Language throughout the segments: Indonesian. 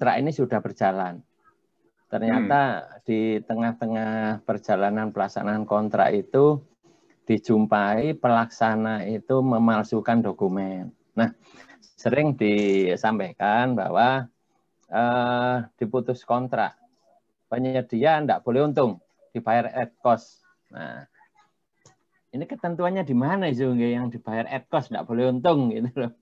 kontrak ini sudah berjalan. Ternyata di tengah-tengah perjalanan pelaksanaan kontrak itu dijumpai pelaksana itu memalsukan dokumen. Nah, sering disampaikan bahwa diputus kontrak, penyedia tidak boleh untung, dibayar at cost. Nah, ini ketentuannya di mana itu yang dibayar at cost, tidak boleh untung gitu loh.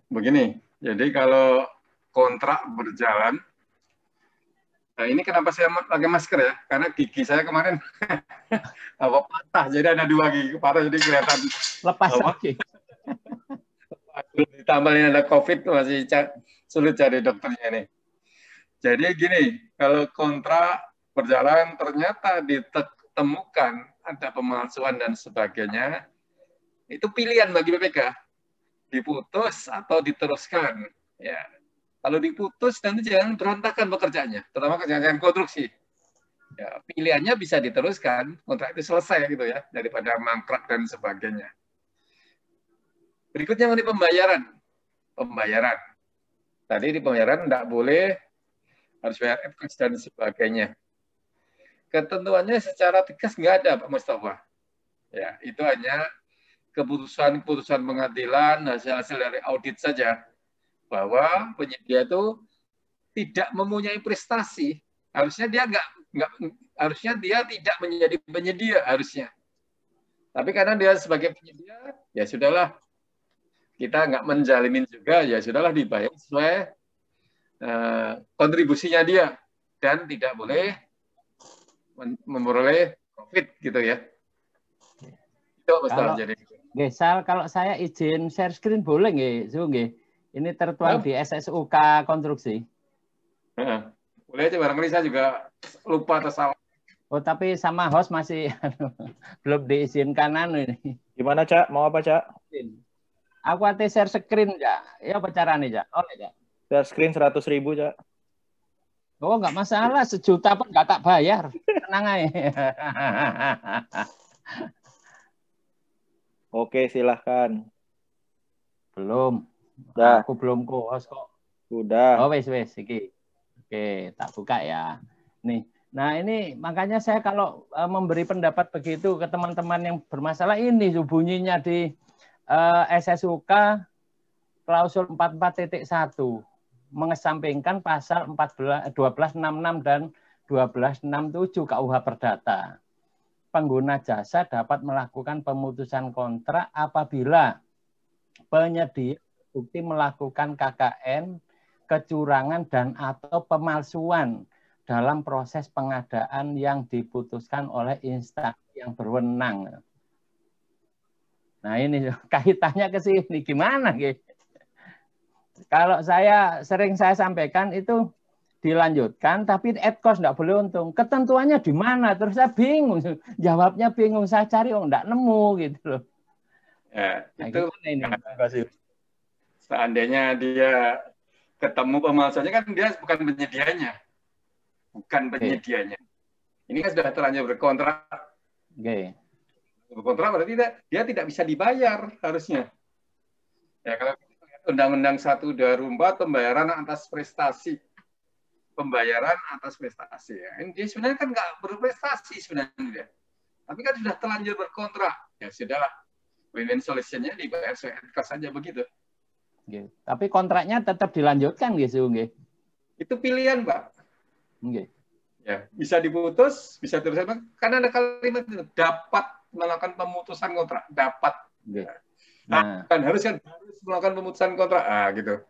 Begini, jadi kalau kontrak berjalan, nah ini kenapa saya pakai masker ya? Karena gigi saya kemarin patah, jadi ada 2 gigi patah, jadi kelihatan lepas lagi. Ditambahin ada COVID, masih sulit cari dokternya nih. Jadi gini, kalau kontrak berjalan ternyata ditemukan ada pemalsuan dan sebagainya, itu pilihan bagi BPK, diputus atau diteruskan. Ya, kalau diputus nanti jangan berantakan pekerjaannya, terutama kerjaan konstruksi. Ya, pilihannya bisa diteruskan, kontrak itu selesai gitu ya, daripada mangkrak dan sebagainya. Berikutnya mengenai pembayaran. Pembayaran. Tadi di pembayaran tidak boleh harus bayar advance dan sebagainya. Ketentuannya secara tegas nggak ada, Pak Mustafa. Ya, itu hanya keputusan-keputusan pengadilan, hasil-hasil dari audit saja, bahwa penyedia itu tidak mempunyai prestasi. Harusnya dia harusnya dia tidak menjadi penyedia harusnya. Tapi karena dia sebagai penyedia, ya sudahlah, kita nggak menjalimin juga, ya sudahlah dibayar sesuai kontribusinya dia dan tidak boleh memperoleh profit gitu ya. Itu kalau jadi. Gesal, kalau saya izin share screen boleh nggih? Ini tertuang di SSUK konstruksi. Boleh aja, barangkali saya juga lupa atau salah. Oh, tapi sama host masih belum diizinkan ini. Gimana, Cak? Mau apa, Cak? Aku ate share screen, Cak. Ya apa caranya, Cak? Oleh, Cak. Share screen 100.000, Cak. Oh, nggak masalah, 1 juta pun nggak tak bayar. Tenang aja. Oke, silahkan. Belum. Udah. Aku belum host kok. Udah. Oh, wes iki. Oke, tak buka ya. Nih. Nah, ini makanya saya kalau memberi pendapat begitu ke teman-teman yang bermasalah, ini bunyinya di SSUK klausul 44.1 mengesampingkan pasal 1266 dan 1267 KUH Perdata. Pengguna jasa dapat melakukan pemutusan kontrak apabila penyedia bukti melakukan KKN, kecurangan dan atau pemalsuan dalam proses pengadaan yang diputuskan oleh instansi yang berwenang. Nah, ini kaitannya ke sini gimana gitu. Kalau saya sampaikan itu dilanjutkan, tapi at cost nggak boleh untung. Ketentuannya di mana? Terus saya bingung, jawabnya bingung. Saya cari, nggak nemu gitu loh. Ya, nah, itu ini. Seandainya dia ketemu pemalsuannya, kan dia bukan penyedianya. Bukan penyedianya. Ini kan sudah terlanjur berkontrak. Berkontrak berarti dia tidak bisa dibayar harusnya. Ya, kalau Undang-Undang 1/2004 pembayaran atas prestasi. Pembayaran atas prestasi. Ya. Dia sebenarnya kan nggak berprestasi sebenarnya. Tapi kan sudah terlanjur berkontrak. Ya sudahlah. Win-win solution-nya dibayar sesuai cost saja begitu. Tapi kontraknya tetap dilanjutkan gitu, nggih. Itu pilihan, Pak. Nggih. Ya, bisa diputus, bisa terus. Karena ada kalimat itu, dapat melakukan pemutusan kontrak, dapat. Nah, harus melakukan pemutusan kontrak, gitu.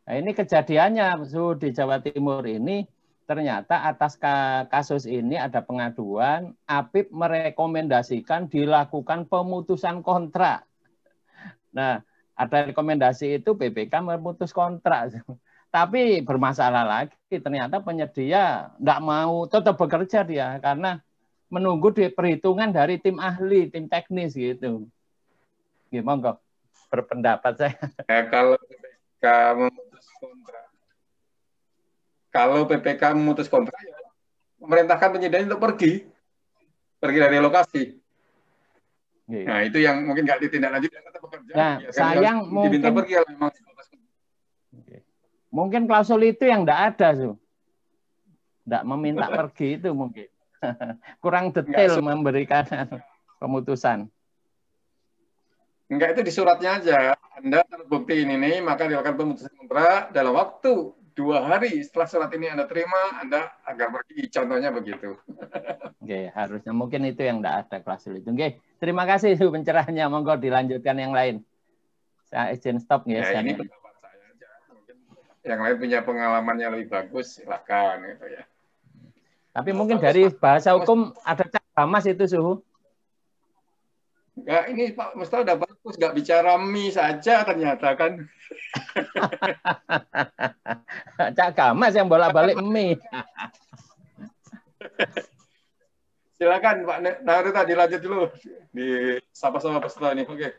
Nah, ini kejadiannya di Jawa Timur ini ternyata atas kasus ini ada pengaduan, APIP merekomendasikan dilakukan pemutusan kontrak. Nah, ada rekomendasi itu BPK memutus kontrak. Tapi bermasalah lagi, ternyata penyedia tidak mau tetap bekerja dia karena menunggu perhitungan dari tim ahli, tim teknis gitu. Gimana kok berpendapat saya? Ya, kalau PPK memutus kontrak, ya, memerintahkan penyediaan untuk pergi dari lokasi. Nah, itu yang mungkin nggak ditindaklanjuti, tetap bekerja. Nah, sayang mungkin diminta pergi kalau memang Mungkin klausul itu yang enggak ada, Su. Enggak meminta pergi itu mungkin. Kurang detail memberikan pemutusan. Enggak, itu di suratnya aja. Anda terbukti ini nih, maka dilakukan pemutusan kontrak dalam waktu 2 hari setelah surat ini Anda terima, Anda agar pergi. Contohnya begitu. Oke, harusnya mungkin itu yang enggak ada klausul itu. Oke, terima kasih pencerahannya. Monggo dilanjutkan yang lain. Saya izin stop ya. Ya, ini pendapat saya aja. Mungkin yang lain punya pengalaman yang lebih bagus, silakan gitu ya. Tapi mungkin dari bahasa hukum ada Cak Gamas itu, Suhu. Enggak, ini Pak Mustafa udah bagus, nggak bicara mie saja ternyata kan. Cak Gamas yang bolak-balik mie. Silakan Pak Naruto dilanjut dulu di sapa-sapa peserta ini. Oke.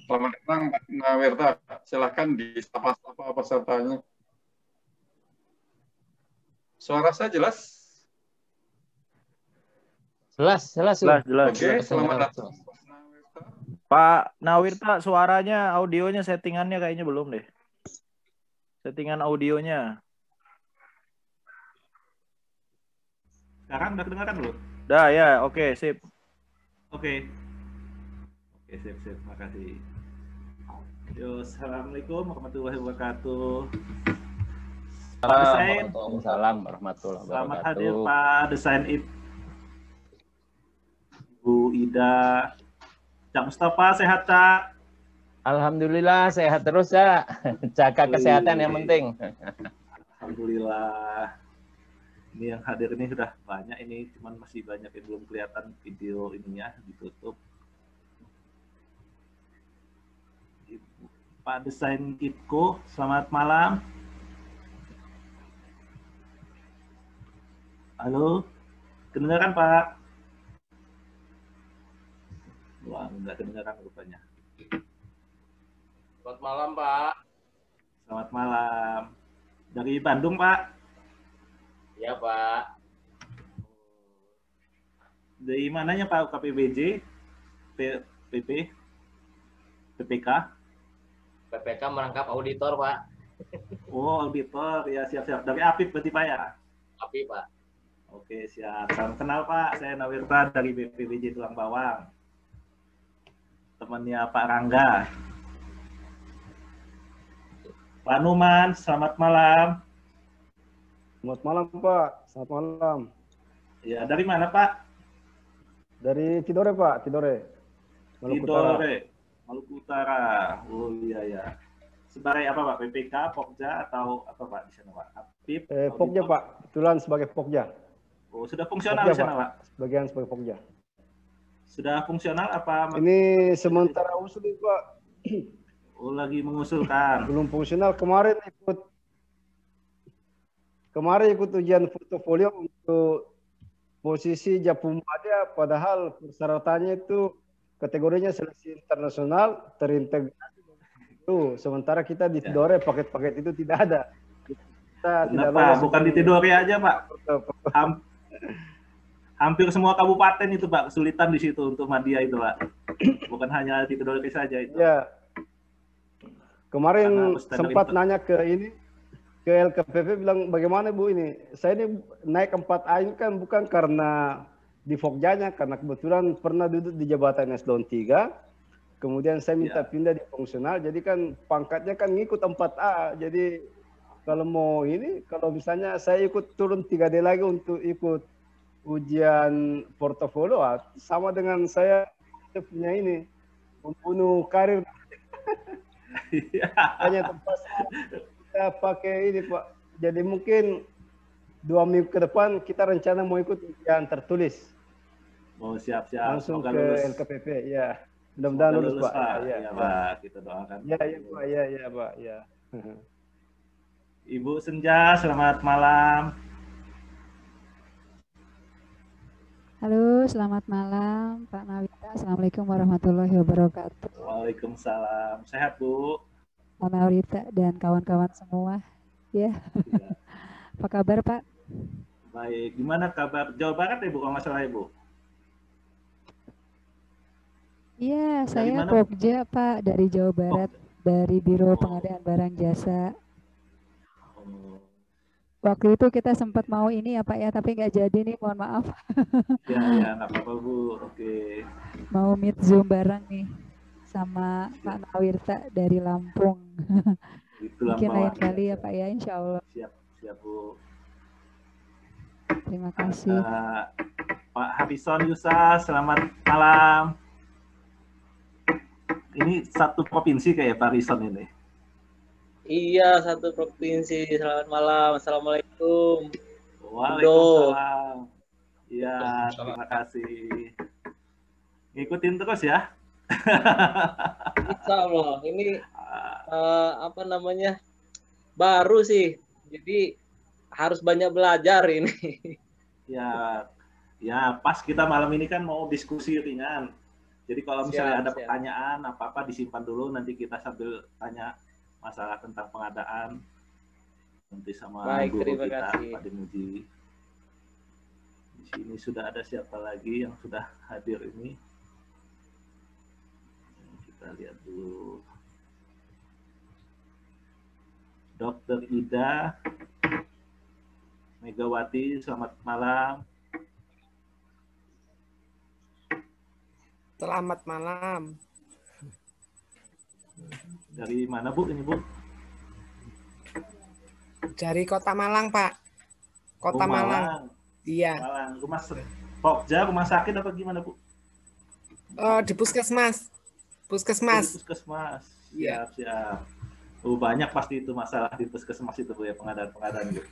Selamat datang Pak Nawirta. Silakan di sapa-sapa pesertanya. Suara saya jelas? Jelas. Oke, selamat datang. Pak Nawirta, suaranya, audionya, settingannya kayaknya belum deh. Settingan audionya. Sekarang udah kedengaran belum? Dah ya, oke, sip. Oke, sip. Makasih. Yo, assalamualaikum warahmatullahi wabarakatuh. Pak Desain. Waalaikumsalam warahmatullahi wabarakatuh. Selamat hadir Pak Desain Bu Ida. Cak Mustafa, sehat Cak? Alhamdulillah sehat terus ya. Jaga kesehatan yang penting. Alhamdulillah. Ini yang hadir ini sudah banyak, ini cuman masih banyak yang belum kelihatan video ininya ditutup. Pak Desain Kitco, selamat malam. Halo, kedengaran Pak? Wah, enggak kedengaran rupanya. Selamat malam, Pak. Selamat malam. Dari Bandung, Pak? Ya, Pak. Dari mananya, Pak? KPBJ? PP? PPK? PPK merangkap auditor, Pak. Oh, auditor. Ya, siap-siap. Dari APIP berarti, Pak ya? API, Pak. Oke, siap. Salam kenal, Pak. Saya Nawirta dari BPBJ Tulang Bawang. Temannya Pak Rangga. Pak Numan, selamat malam. Selamat malam, Pak. Selamat malam. Ya, dari mana, Pak? Dari Tidore, Pak. Tidore. Maluku Utara. Tidore, Maluku Utara. Oh iya ya. Sebagai apa, Pak? PPK, Pokja atau apa, Pak, di sana, Pak? APIP? Pokja, Pak. Kebetulan sebagai Pokja. Oh, sudah fungsional Pokja, di sana, Pak? Sebagian sebagai Pokja. Sudah fungsional apa? Ini sementara usul, Pak. Oh, lagi mengusulkan. Belum fungsional. Kemarin ikut ujian portofolio untuk posisi Japum ada, padahal persyaratannya itu kategorinya seleksi internasional terintegrasi. Itu sementara kita di Tidore paket-paket itu tidak ada. Kita tidak Kenapa? Bukan di Tidore aja, Pak. Hampir semua kabupaten itu, Pak, kesulitan di situ untuk media itu, Pak. Bukan hanya di Tidore saja itu. Ya. Kemarin sempat nanya ke LKPP bilang bagaimana Bu ini? Saya ini naik 4A ini kan bukan karena di Fogjanya, karena kebetulan pernah duduk di jabatan eselon 3. Kemudian saya minta pindah di fungsional, jadi kan pangkatnya kan ngikut 4A. Jadi kalau mau ini, kalau misalnya saya ikut turun 3D lagi untuk ikut ujian portofolio, sama dengan saya punya ini, membunuh karir. Hanya tempat kita pakai ini, Pak. Jadi mungkin 2 minggu ke depan kita rencana mau ikut ujian tertulis. Oh, siap-siap. Langsung ke LKPP, ya. Mudah-mudahan lulus, Pak. Ya, Pak. Kita doakan. Ya, Pak. Ya, Pak. Ya. Ibu Senja, selamat malam. Halo, selamat malam Pak Nawirta. Assalamualaikum warahmatullahi wabarakatuh. Waalaikumsalam. Sehat, Bu? Pak Nawirta dan kawan-kawan semua. Ya. Apa kabar, Pak? Baik. Gimana kabar Jawa Barat, Ibu, kalau nggak salah, Ibu? Iya, Dari saya mana, Bu? Pokja, Pak, dari Jawa Barat, dari Biro Pengadaan Barang Jasa. Oh, Waktu itu kita sempat mau ini ya Pak ya, tapi nggak jadi nih, mohon maaf. ya, nggak apa-apa, Bu. Oke. Mau meet Zoom bareng nih sama Pak Nawirta dari Lampung. Itulah Mungkin lain Mbak. kali ya Pak ya, insya Allah. Siap, siap, Bu. Terima kasih. Pak Hafizon Yusa, selamat malam. Ini satu provinsi kayak Pak Rison ini. Iya, satu provinsi. Selamat malam. Assalamualaikum. Waalaikumsalam. Iya, terima kasih. Ngikutin terus ya. Insya Allah. Ini apa namanya? Baru sih. Jadi harus banyak belajar ini. Ya pas kita malam ini kan mau diskusi ringan. Jadi kalau misalnya ada Siap. pertanyaan apa-apa disimpan dulu, nanti kita sambil tanya masalah tentang pengadaan nanti sama Baik, guru terima kita kasih. Pak Dimuji. Di sini sudah ada siapa lagi yang sudah hadir ini? Kita lihat dulu. Dr. Ida Megawati, selamat malam. Selamat malam. Dari mana Bu ini Bu? Dari Kota Malang, Pak. Kota Malang. Iya. Malang. Pokja, rumah sakit apa gimana Bu? Di puskesmas. Puskesmas. Puskesmas. Iya. Siap. Banyak pasti itu masalah di puskesmas itu Bu ya, pengadaan gitu.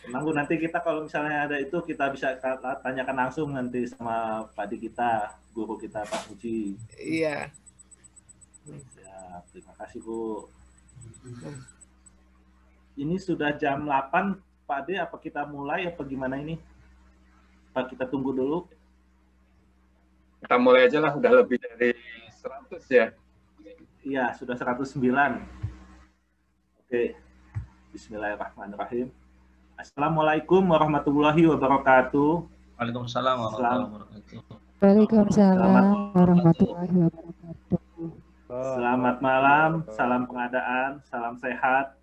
Tenang Bu, nanti kita kalau misalnya ada itu kita bisa tanyakan langsung nanti sama Pak Di kita, guru kita Pak Muji. Iya. Siap, terima kasih Bu. Ini sudah jam 8 Pak Ade, apa kita mulai apa gimana ini? Pak, kita tunggu dulu. Kita mulai aja lah, udah lebih dari 100 ya. Iya, sudah 109. Oke. Bismillahirrahmanirrahim. Assalamualaikum warahmatullahi wabarakatuh. Waalaikumsalam warahmatullahi wabarakatuh. Waalaikumsalam warahmatullahi wabarakatuh. Selamat malam, salam pengadaan, salam sehat.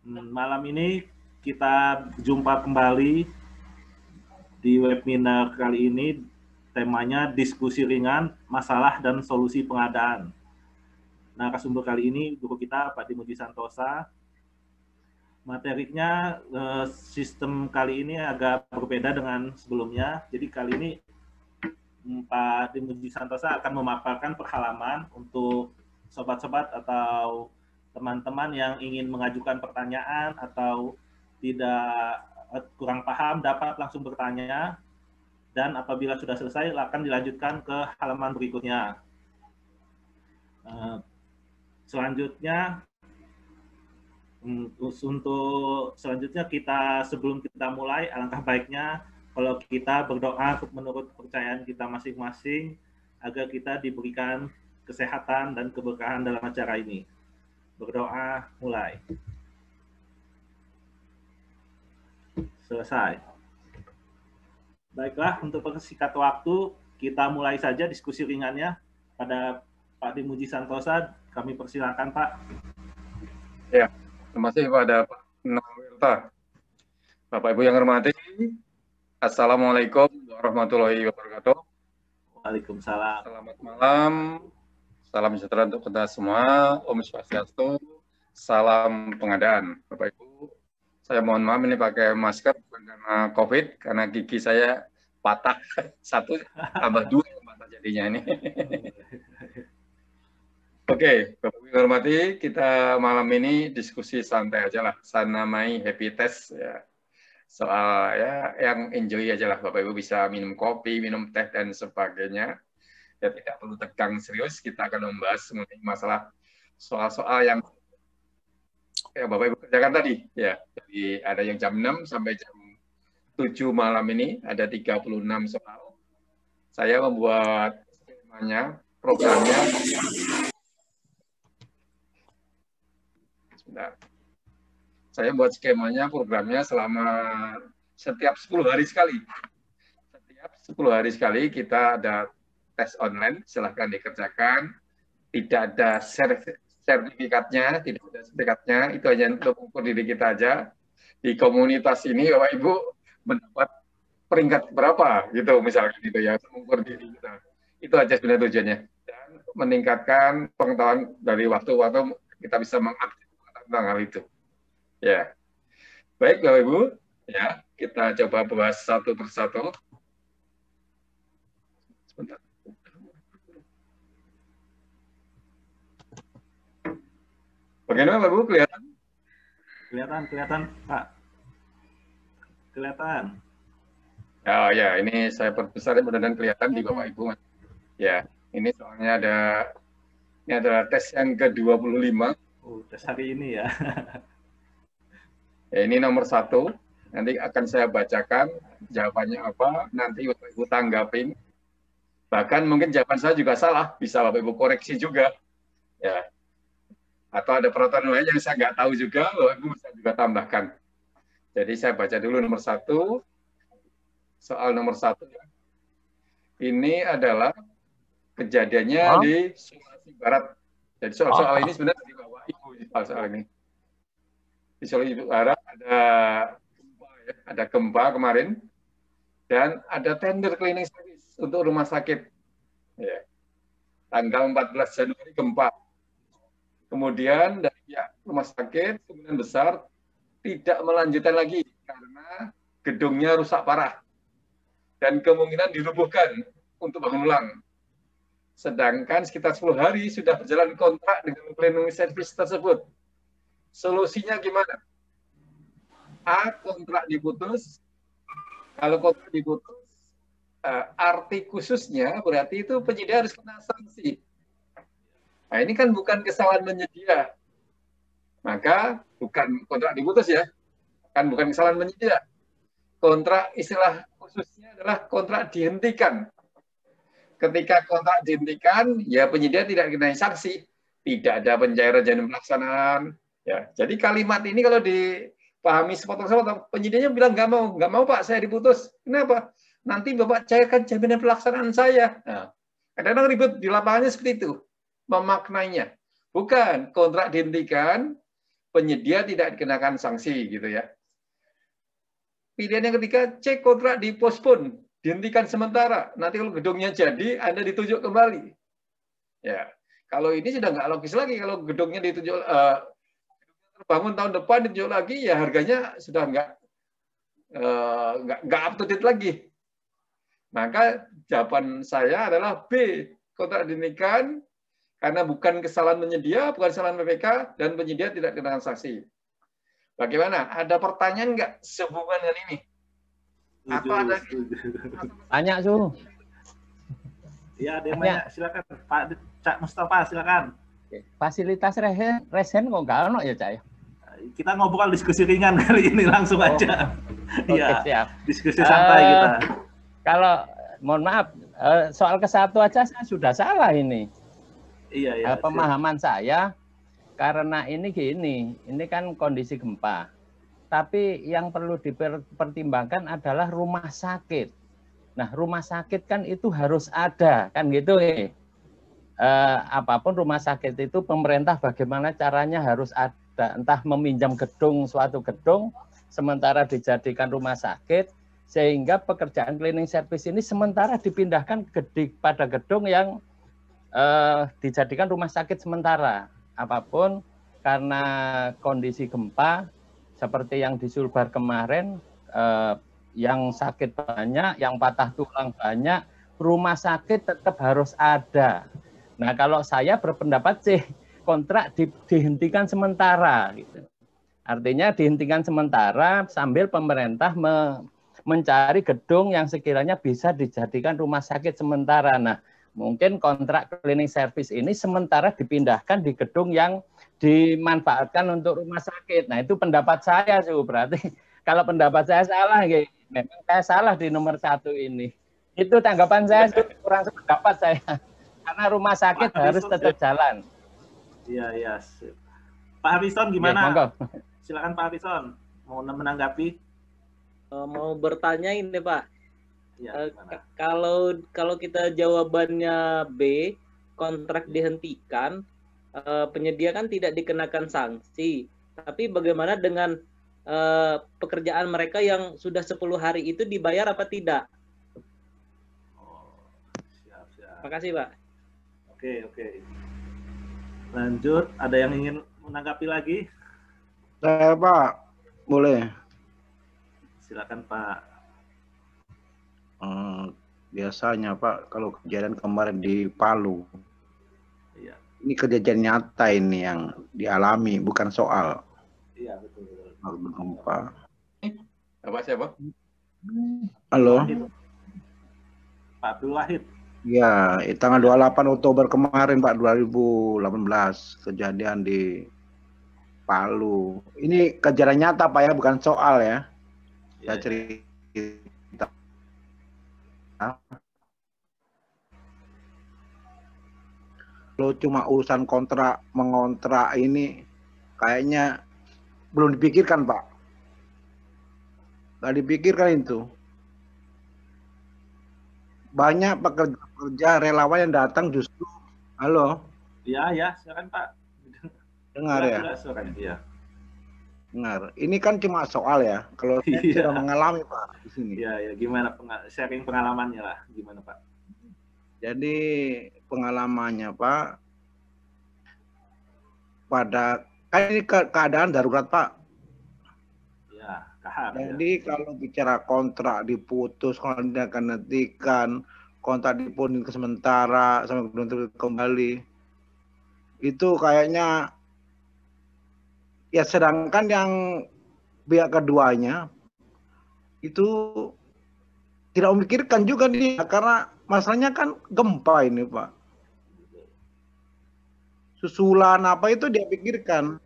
Malam ini kita jumpa kembali di webinar kali ini. Temanya diskusi ringan, masalah dan solusi pengadaan. Narasumber kali ini guru kita Pak Dimuji Santosa. Materinya sistem kali ini agak berbeda dengan sebelumnya. Jadi kali ini Pak Dimuji Santosa akan memaparkan pengalaman untuk sobat-sobat atau teman-teman yang ingin mengajukan pertanyaan atau tidak kurang paham dapat langsung bertanya, dan apabila sudah selesai akan dilanjutkan ke halaman berikutnya. Selanjutnya sebelum kita mulai, alangkah baiknya kalau kita berdoa menurut kepercayaan kita masing-masing agar kita diberikan kesehatan dan keberkahan dalam acara ini. Berdoa, mulai. Selesai. Baiklah, untuk persingkat waktu, kita mulai saja diskusi ringannya pada Pak Dimuji Santosa. Kami persilakan, Pak. Ya. Terima kasih kepada Pak Nawirta. Bapak Ibu yang hormati, Assalamualaikum warahmatullahi wabarakatuh. Waalaikumsalam. Selamat malam, salam sejahtera untuk kita semua, Om Swastiastu, salam pengadaan. Bapak Ibu, saya mohon maaf ini pakai masker bukan karena COVID, karena gigi saya patah, 1 tambah 2 patah jadinya ini. Oke, Bapak Ibu hormati, kita malam ini diskusi santai aja lah, sanamai happy test ya. Soal ya yang enjoy aja lah, Bapak Ibu bisa minum kopi, minum teh dan sebagainya. Ya tidak perlu tegang serius, kita akan membahas mengenai masalah soal-soal yang ya Bapak Ibu kerjakan tadi ya. Jadi ada yang jam 6 sampai jam 7 malam ini ada 36 soal. Saya membuat skemanya, programnya. Sebentar. Saya buat skemanya, programnya selama setiap 10 hari sekali. Setiap 10 hari sekali kita ada tes online, silahkan dikerjakan. Tidak ada sertifikatnya, tidak ada sertifikatnya, itu hanya untuk mengukur diri kita aja. Di komunitas ini Bapak Ibu mendapat peringkat berapa gitu misalkan gitu ya, mengukur diri kita. Itu aja sebenarnya tujuannya. Dan meningkatkan pengetahuan dari waktu-waktu kita bisa mengupdate tentang hal itu. Ya. Baik Bapak Ibu, ya, kita coba bahas satu persatu. Sebentar. Bagaimana Bapak Ibu, kelihatan? Kelihatan, Pak. Kelihatan. Oh ya, ini saya perbesar mudah-mudahan kelihatan di Bapak Ibu. Ya, ini soalnya ini adalah tes yang ke-25. Oh, tes hari ini ya. Ya, ini nomor 1. Nanti akan saya bacakan jawabannya apa, nanti Bapak Ibu tanggapin. Bahkan mungkin jawaban saya juga salah, bisa Bapak Ibu koreksi juga. Ya. Atau ada peraturan lain yang saya nggak tahu juga, Bapak Ibu bisa juga tambahkan. Jadi saya baca dulu nomor 1. Soal nomor 1. Ini adalah kejadiannya di Sulawesi Barat. Jadi soal ini sebenarnya di bawah Ibu soal ini. Di Sulawesi Barat ada gempa kemarin dan ada tender cleaning service untuk rumah sakit. Ya. Tanggal 14 Januari gempa. Kemudian dari pihak rumah sakit kemungkinan besar tidak melanjutkan lagi karena gedungnya rusak parah dan kemungkinan dirubuhkan untuk bangun ulang. Sedangkan sekitar 10 hari sudah berjalan kontrak dengan cleaning service tersebut. Solusinya gimana? A, kontrak diputus. Kalau kontrak diputus, arti khususnya berarti itu penyedia harus kena sanksi. Nah, ini kan bukan kesalahan penyedia. Maka bukan kontrak diputus ya. Kan bukan kesalahan penyedia. Kontrak istilah khususnya adalah kontrak dihentikan. Ketika kontrak dihentikan, ya penyedia tidak kena sanksi. Tidak ada pencairan jaminan pelaksanaan. Ya, jadi kalimat ini kalau dipahami sepotong-sepotong, penyedianya bilang nggak mau Pak, saya diputus. Kenapa? Nanti Bapak cairkan jaminan pelaksanaan saya. Nah, kadang-kadang ribut di lapangannya seperti itu. Memaknainya. Bukan, kontrak dihentikan, penyedia tidak dikenakan sanksi gitu ya. Pilihan yang ketiga, cek kontrak dipospon, dihentikan sementara. Nanti kalau gedungnya jadi, Anda ditunjuk kembali. Ya, kalau ini sudah nggak logis lagi. Kalau gedungnya ditunjuk terbangun tahun depan ditunjuk lagi, ya harganya sudah nggak up to date lagi. Maka jawaban saya adalah B, kontrak dihentikan. Karena bukan kesalahan penyedia, bukan kesalahan PPK, dan penyedia tidak kenakan sanksi. Bagaimana? Ada pertanyaan nggak sehubungan dengan ini? Atau ada? Tanya, Su. Iya, ada yang banyak. Silakan, Pak Cak Mustafa, silakan. Fasilitas resen kok nggak ono ya, Cak? Kita ngobrol diskusi ringan kali ini, langsung aja. Iya, siap. Diskusi santai kita. Kalau, mohon maaf, soal ke-1 aja saya sudah salah ini. Iya. Pemahaman saya karena ini kan kondisi gempa. Tapi yang perlu dipertimbangkan adalah rumah sakit. Nah, rumah sakit kan itu harus ada, kan gitu. Apapun rumah sakit itu pemerintah bagaimana caranya harus ada, entah meminjam suatu gedung, sementara dijadikan rumah sakit, sehingga pekerjaan cleaning service ini sementara dipindahkan pada gedung yang dijadikan rumah sakit sementara. Apapun karena kondisi gempa seperti yang di Sulbar kemarin, yang sakit banyak, yang patah tulang banyak, rumah sakit tetap harus ada. Nah, kalau saya berpendapat sih kontrak dihentikan sementara gitu. Artinya dihentikan sementara sambil pemerintah mencari gedung yang sekiranya bisa dijadikan rumah sakit sementara. Nah, mungkin kontrak cleaning service ini sementara dipindahkan di gedung yang dimanfaatkan untuk rumah sakit. Nah, itu pendapat saya, berarti kalau pendapat saya salah, memang saya salah di nomor 1 ini. Itu tanggapan saya, kurang sependapat saya. Karena rumah sakit harus tetap jalan. Iya. Pak Harison gimana? Ya, silakan Pak Harison, mau menanggapi? Mau bertanya ini Pak. Ya, kalau kita jawabannya B, kontrak dihentikan, penyedia kan tidak dikenakan sanksi. Tapi bagaimana dengan pekerjaan mereka yang sudah 10 hari itu dibayar apa tidak? Siap. Terima kasih, Pak. Oke. Lanjut, ada yang ingin menanggapi lagi? Saya, Pak, boleh. Silakan, Pak. Biasanya, Pak, kalau kejadian kemarin di Palu, iya. Ini kejadian nyata ini yang dialami, bukan soal. Iya, betul. Gempa. Apa siapa? Halo. Pak Abdul Wahid. Ya, tanggal 28 Oktober kemarin, Pak, 2018, kejadian di Palu. Ini kejadian nyata, Pak, ya, bukan soal ya. Saya cerita. Kalau cuma urusan kontrak, mengontrak ini, kayaknya belum dipikirkan, Pak. Nggak dipikirkan itu. Banyak pekerja relawan yang datang justru, halo? Iya, silakan, Pak. Dengar ya? Iya. Dengar. Ini kan cuma soal ya. Kalau saya sudah mengalami, Pak, di sini. Iya, gimana sharing pengalamannya lah, gimana, Pak? Jadi pengalamannya, Pak, kan ini keadaan darurat, Pak. Ya, kahar. Jadi kalau bicara kontrak diputus, kalau tidak akan hentikan, kontrak diputus sementara sampai kembali, itu kayaknya ya, sedangkan yang pihak keduanya itu tidak memikirkan juga nih, karena masalahnya kan gempa ini, Pak. Susulan apa itu dia pikirkan.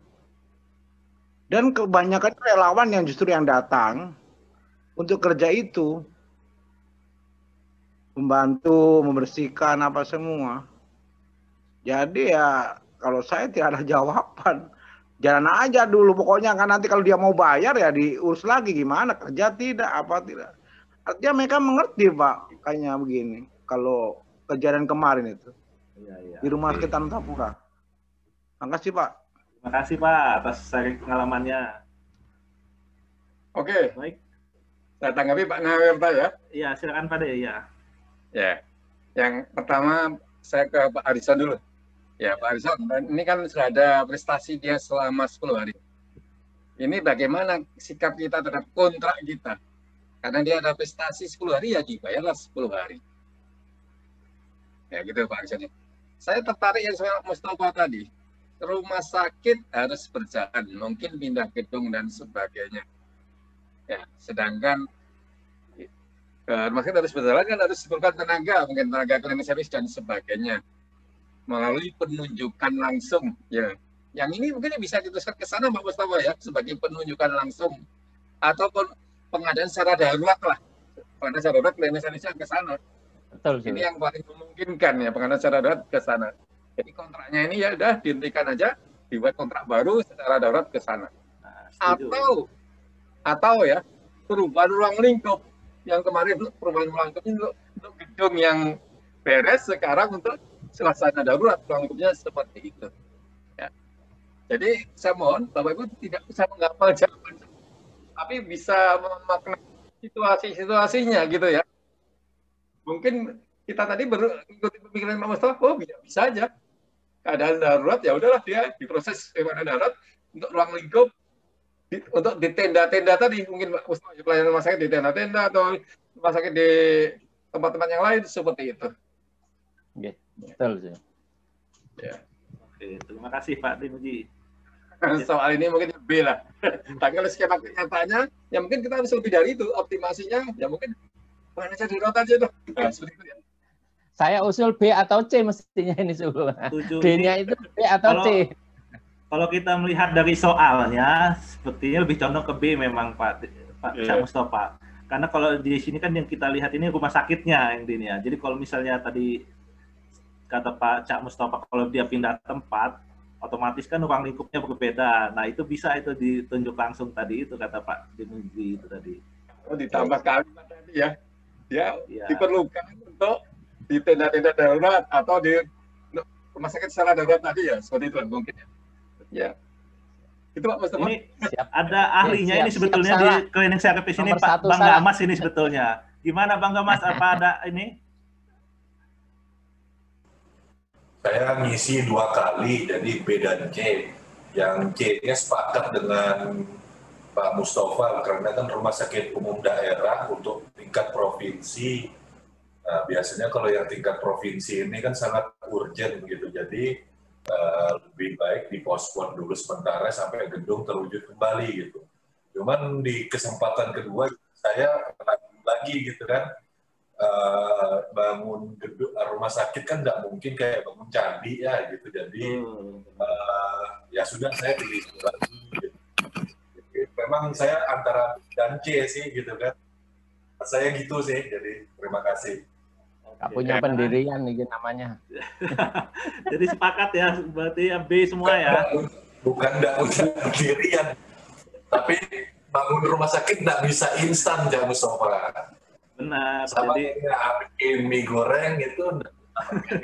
Dan kebanyakan relawan yang justru yang datang untuk kerja itu. Membantu, membersihkan apa semua. Jadi ya kalau saya tidak ada jawaban. Jalan aja dulu pokoknya, kan nanti kalau dia mau bayar ya diurus lagi gimana, kerja tidak, apa tidak. Artinya mereka mengerti, Pak, kayaknya begini. Kalau kejadian kemarin itu. Iya. Di rumah sakit Antapura. Terima kasih, Pak. Terima kasih, Pak, atas sharing pengalamannya. Oke. Baik. Saya tanggapi Pak Nawirta ya. Iya, silakan Pak De, ya. Ya. Yang pertama saya ke Pak Arison dulu. Ya, Pak Arison, ini kan sudah ada prestasi dia selama 10 hari. Ini bagaimana sikap kita terhadap kontrak kita? Karena dia ada prestasi 10 hari, ya dibayarlah 10 hari. Ya gitu Pak Arison. Saya tertarik yang soal Mustafa tadi. Rumah sakit harus berjalan, mungkin pindah gedung dan sebagainya. Ya, sedangkan rumah sakit harus berjalan kan harus diperlukan tenaga, mungkin tenaga klinis servis dan sebagainya, melalui penunjukan langsung. Ya, yang ini mungkin bisa diteruskan ke sana, Pak Mustafa ya, sebagai penunjukan langsung ataupun pengadaan secara darurat lah. Pengadaan secara darurat klinis servisnya ke sana. Betul. Ini yang paling memungkinkan ya, pengadaan secara darurat ke sana. Jadi kontraknya ini ya udah dihentikan aja, dibuat kontrak baru secara darurat ke sana. Atau ya perubahan ruang lingkup yang kemarin perubahan ruang lingkup ini untuk gedung yang beres, sekarang untuk suasana darurat ruang lingkupnya seperti itu. Ya. Jadi saya mohon Bapak Ibu tidak bisa menghafal jawaban, tapi bisa memaknai situasinya gitu ya. Mungkin kita tadi mengikuti pemikiran Pak Mustafa, oh bisa aja. Keadaan darurat, ya udahlah dia diproses keadaan darurat untuk ruang lingkup, untuk di tenda-tenda tadi, mungkin Pak Mustafa pelayanan rumah sakit di tenda-tenda atau rumah sakit di tempat-tempat yang lain seperti itu. Betul sih. Ya. Oke, terima kasih Pak Dimuji. Soal ini mungkin lebih lah. Tapi kalau skema kenyataannya, ya mungkin kita harus lebih dari itu, optimasinya, ya mungkin pengadaan darurat aja tuh. Nah, seperti itu ya. Saya usul B atau C mestinya ini D-nya itu B atau C. Kalau kita melihat dari soalnya, sepertinya lebih condong ke B memang Pak Cak Mustafa. Karena kalau di sini kan yang kita lihat ini rumah sakitnya yang ini ya. Jadi kalau misalnya tadi kata Pak Cak Mustafa, kalau dia pindah tempat, otomatis kan ruang lingkupnya berbeda. Nah itu bisa itu ditunjuk langsung tadi itu kata Pak Dimuji itu tadi. Oh, ditambah kalimat tadi ya. ya diperlukan untuk di tenda-tenda darurat atau di rumah sakit secara darurat tadi ya, seperti itu mungkin ya. Ya. Itu Pak Mustafa. Ini ada ahlinya ini sebetulnya di klinik servis ini Pak Bang Gamas ini sebetulnya. Gimana Bang Gamas, apa ada ini? Saya ngisi 2 kali, jadi B dan C. Yang C-nya sepakat dengan Pak Mustafa, karena kan rumah sakit umum daerah untuk tingkat provinsi, biasanya kalau yang tingkat provinsi ini kan sangat urgent gitu, jadi lebih baik dipospon dulu sementara sampai gedung terwujud kembali gitu. Cuman di kesempatan kedua saya lagi gitu kan, bangun gedung rumah sakit kan nggak mungkin kayak bangun candi ya gitu, jadi ya sudah saya pilih lagi gitu. Jadi, memang saya antara dan C sih gitu kan, saya gitu sih, jadi terima kasih. Gak punya pendirian nih namanya. Jadi sepakat ya, berarti ya B semua ya. Bukan enggak punya pendirian, tapi bangun rumah sakit enggak bisa instan, Cak Mustafa. Benar. Sama jadi bikin mie goreng itu enggak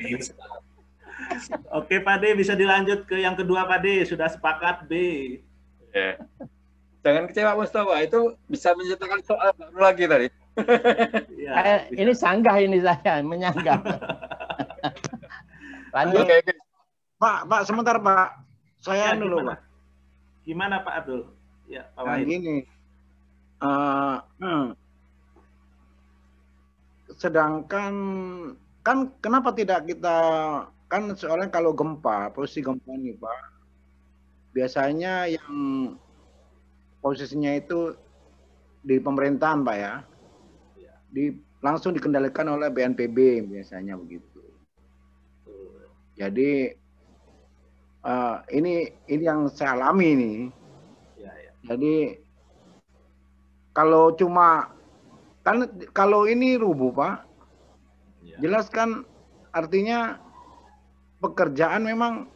instan. Oke Pak D, bisa dilanjut ke yang kedua Pak D, sudah sepakat B. Ya. Jangan kecewa Mustafa, itu bisa menciptakan soal baru lagi tadi. Ya, ini sanggah ini saya, menyanggah. Lanjut. Pak, sebentar Pak. Saya ya, dulu gimana? Pak. Gimana Pak Abdul? Ya, Pak Wahid. Gini. Sedangkan kan kenapa tidak kita, kan soalnya kalau gempa, posisi gempa nih Pak, biasanya yang posisinya itu di pemerintahan Pak ya, langsung dikendalikan oleh BNPB biasanya begitu. Jadi ini yang saya alami nih. Jadi kalau cuma kan kalau ini rubuh Pak, jelas kan artinya pekerjaan memang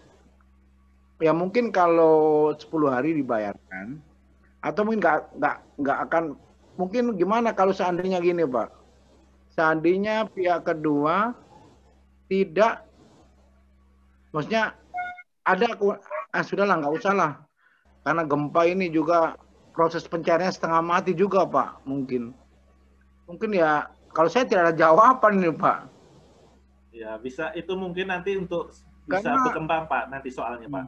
ya mungkin kalau 10 hari dibayarkan, atau mungkin nggak akan, mungkin gimana kalau seandainya gini Pak, seandainya pihak kedua tidak, maksudnya ada, sudahlah nggak usah lah, karena gempa ini juga proses pencarian setengah mati juga Pak, mungkin ya kalau saya tidak ada jawaban nih Pak. Ya bisa, itu mungkin nanti untuk bisa berkembang Pak nanti soalnya Pak.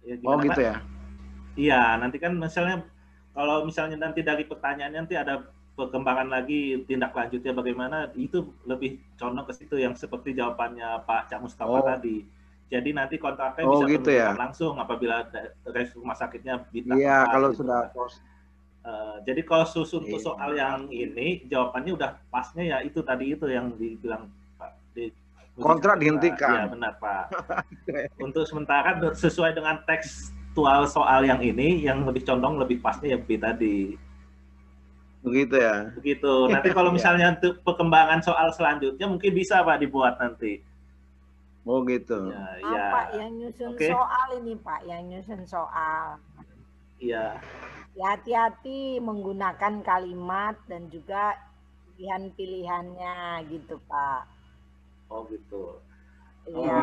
Ya, oh gitu Pak? ya. Iya, nanti kan misalnya kalau misalnya nanti dari pertanyaan nanti ada perkembangan lagi tindak lanjutnya bagaimana, itu lebih condong ke situ yang seperti jawabannya Pak Cak Mustafa tadi. Jadi nanti kontraknya bisa gitu ya? langsung apabila rumah sakitnya bintang. Iya, kalau gitu, sudah jadi kalau untuk soal yang ini jawabannya udah pasnya ya itu tadi itu yang dibilang Pak. Kontrak dihentikan. Iya benar Pak. Untuk sementara sesuai dengan tekstual soal yang ini, yang lebih condong lebih pasnya ya B tadi. Begitu ya. Begitu. Nanti kalau misalnya untuk perkembangan soal selanjutnya mungkin bisa Pak dibuat nanti. Oh gitu. Ya. Pak yang nyusun soal ini Pak, yang nyusun soal. Iya. Ya, hati-hati menggunakan kalimat dan juga pilihan-pilihannya gitu Pak. Oh gitu. Iya.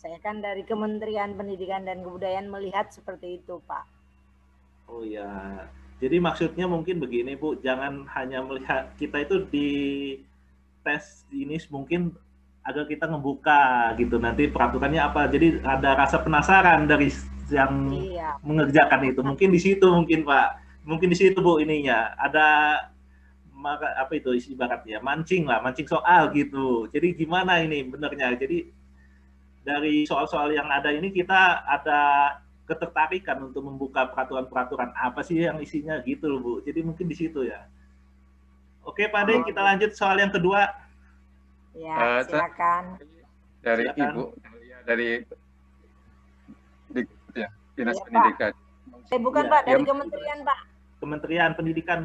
Saya kan dari Kementerian Pendidikan dan Kebudayaan melihat seperti itu Pak. Oh ya. Jadi maksudnya mungkin begini Bu, jangan hanya melihat kita itu di tes ini mungkin agar kita ngebuka gitu nanti peraturannya apa. Jadi ada rasa penasaran dari yang mengerjakan itu. Mungkin di situ mungkin Pak. Mungkin di situ Bu ininya. Ada apa itu ibaratnya mancing soal gitu. Jadi gimana ini benernya? Jadi dari soal-soal yang ada ini kita ada ketertarikan untuk membuka peraturan-peraturan apa sih yang isinya gitu loh Bu. Jadi mungkin di situ ya. Oke Pak De, kita lanjut soal yang kedua. Ya, silakan. Dari silakan. Ibu, dari Dinas Pendidikan. Bukan Pak, dari Kementerian Pak. Kementerian Pendidikan.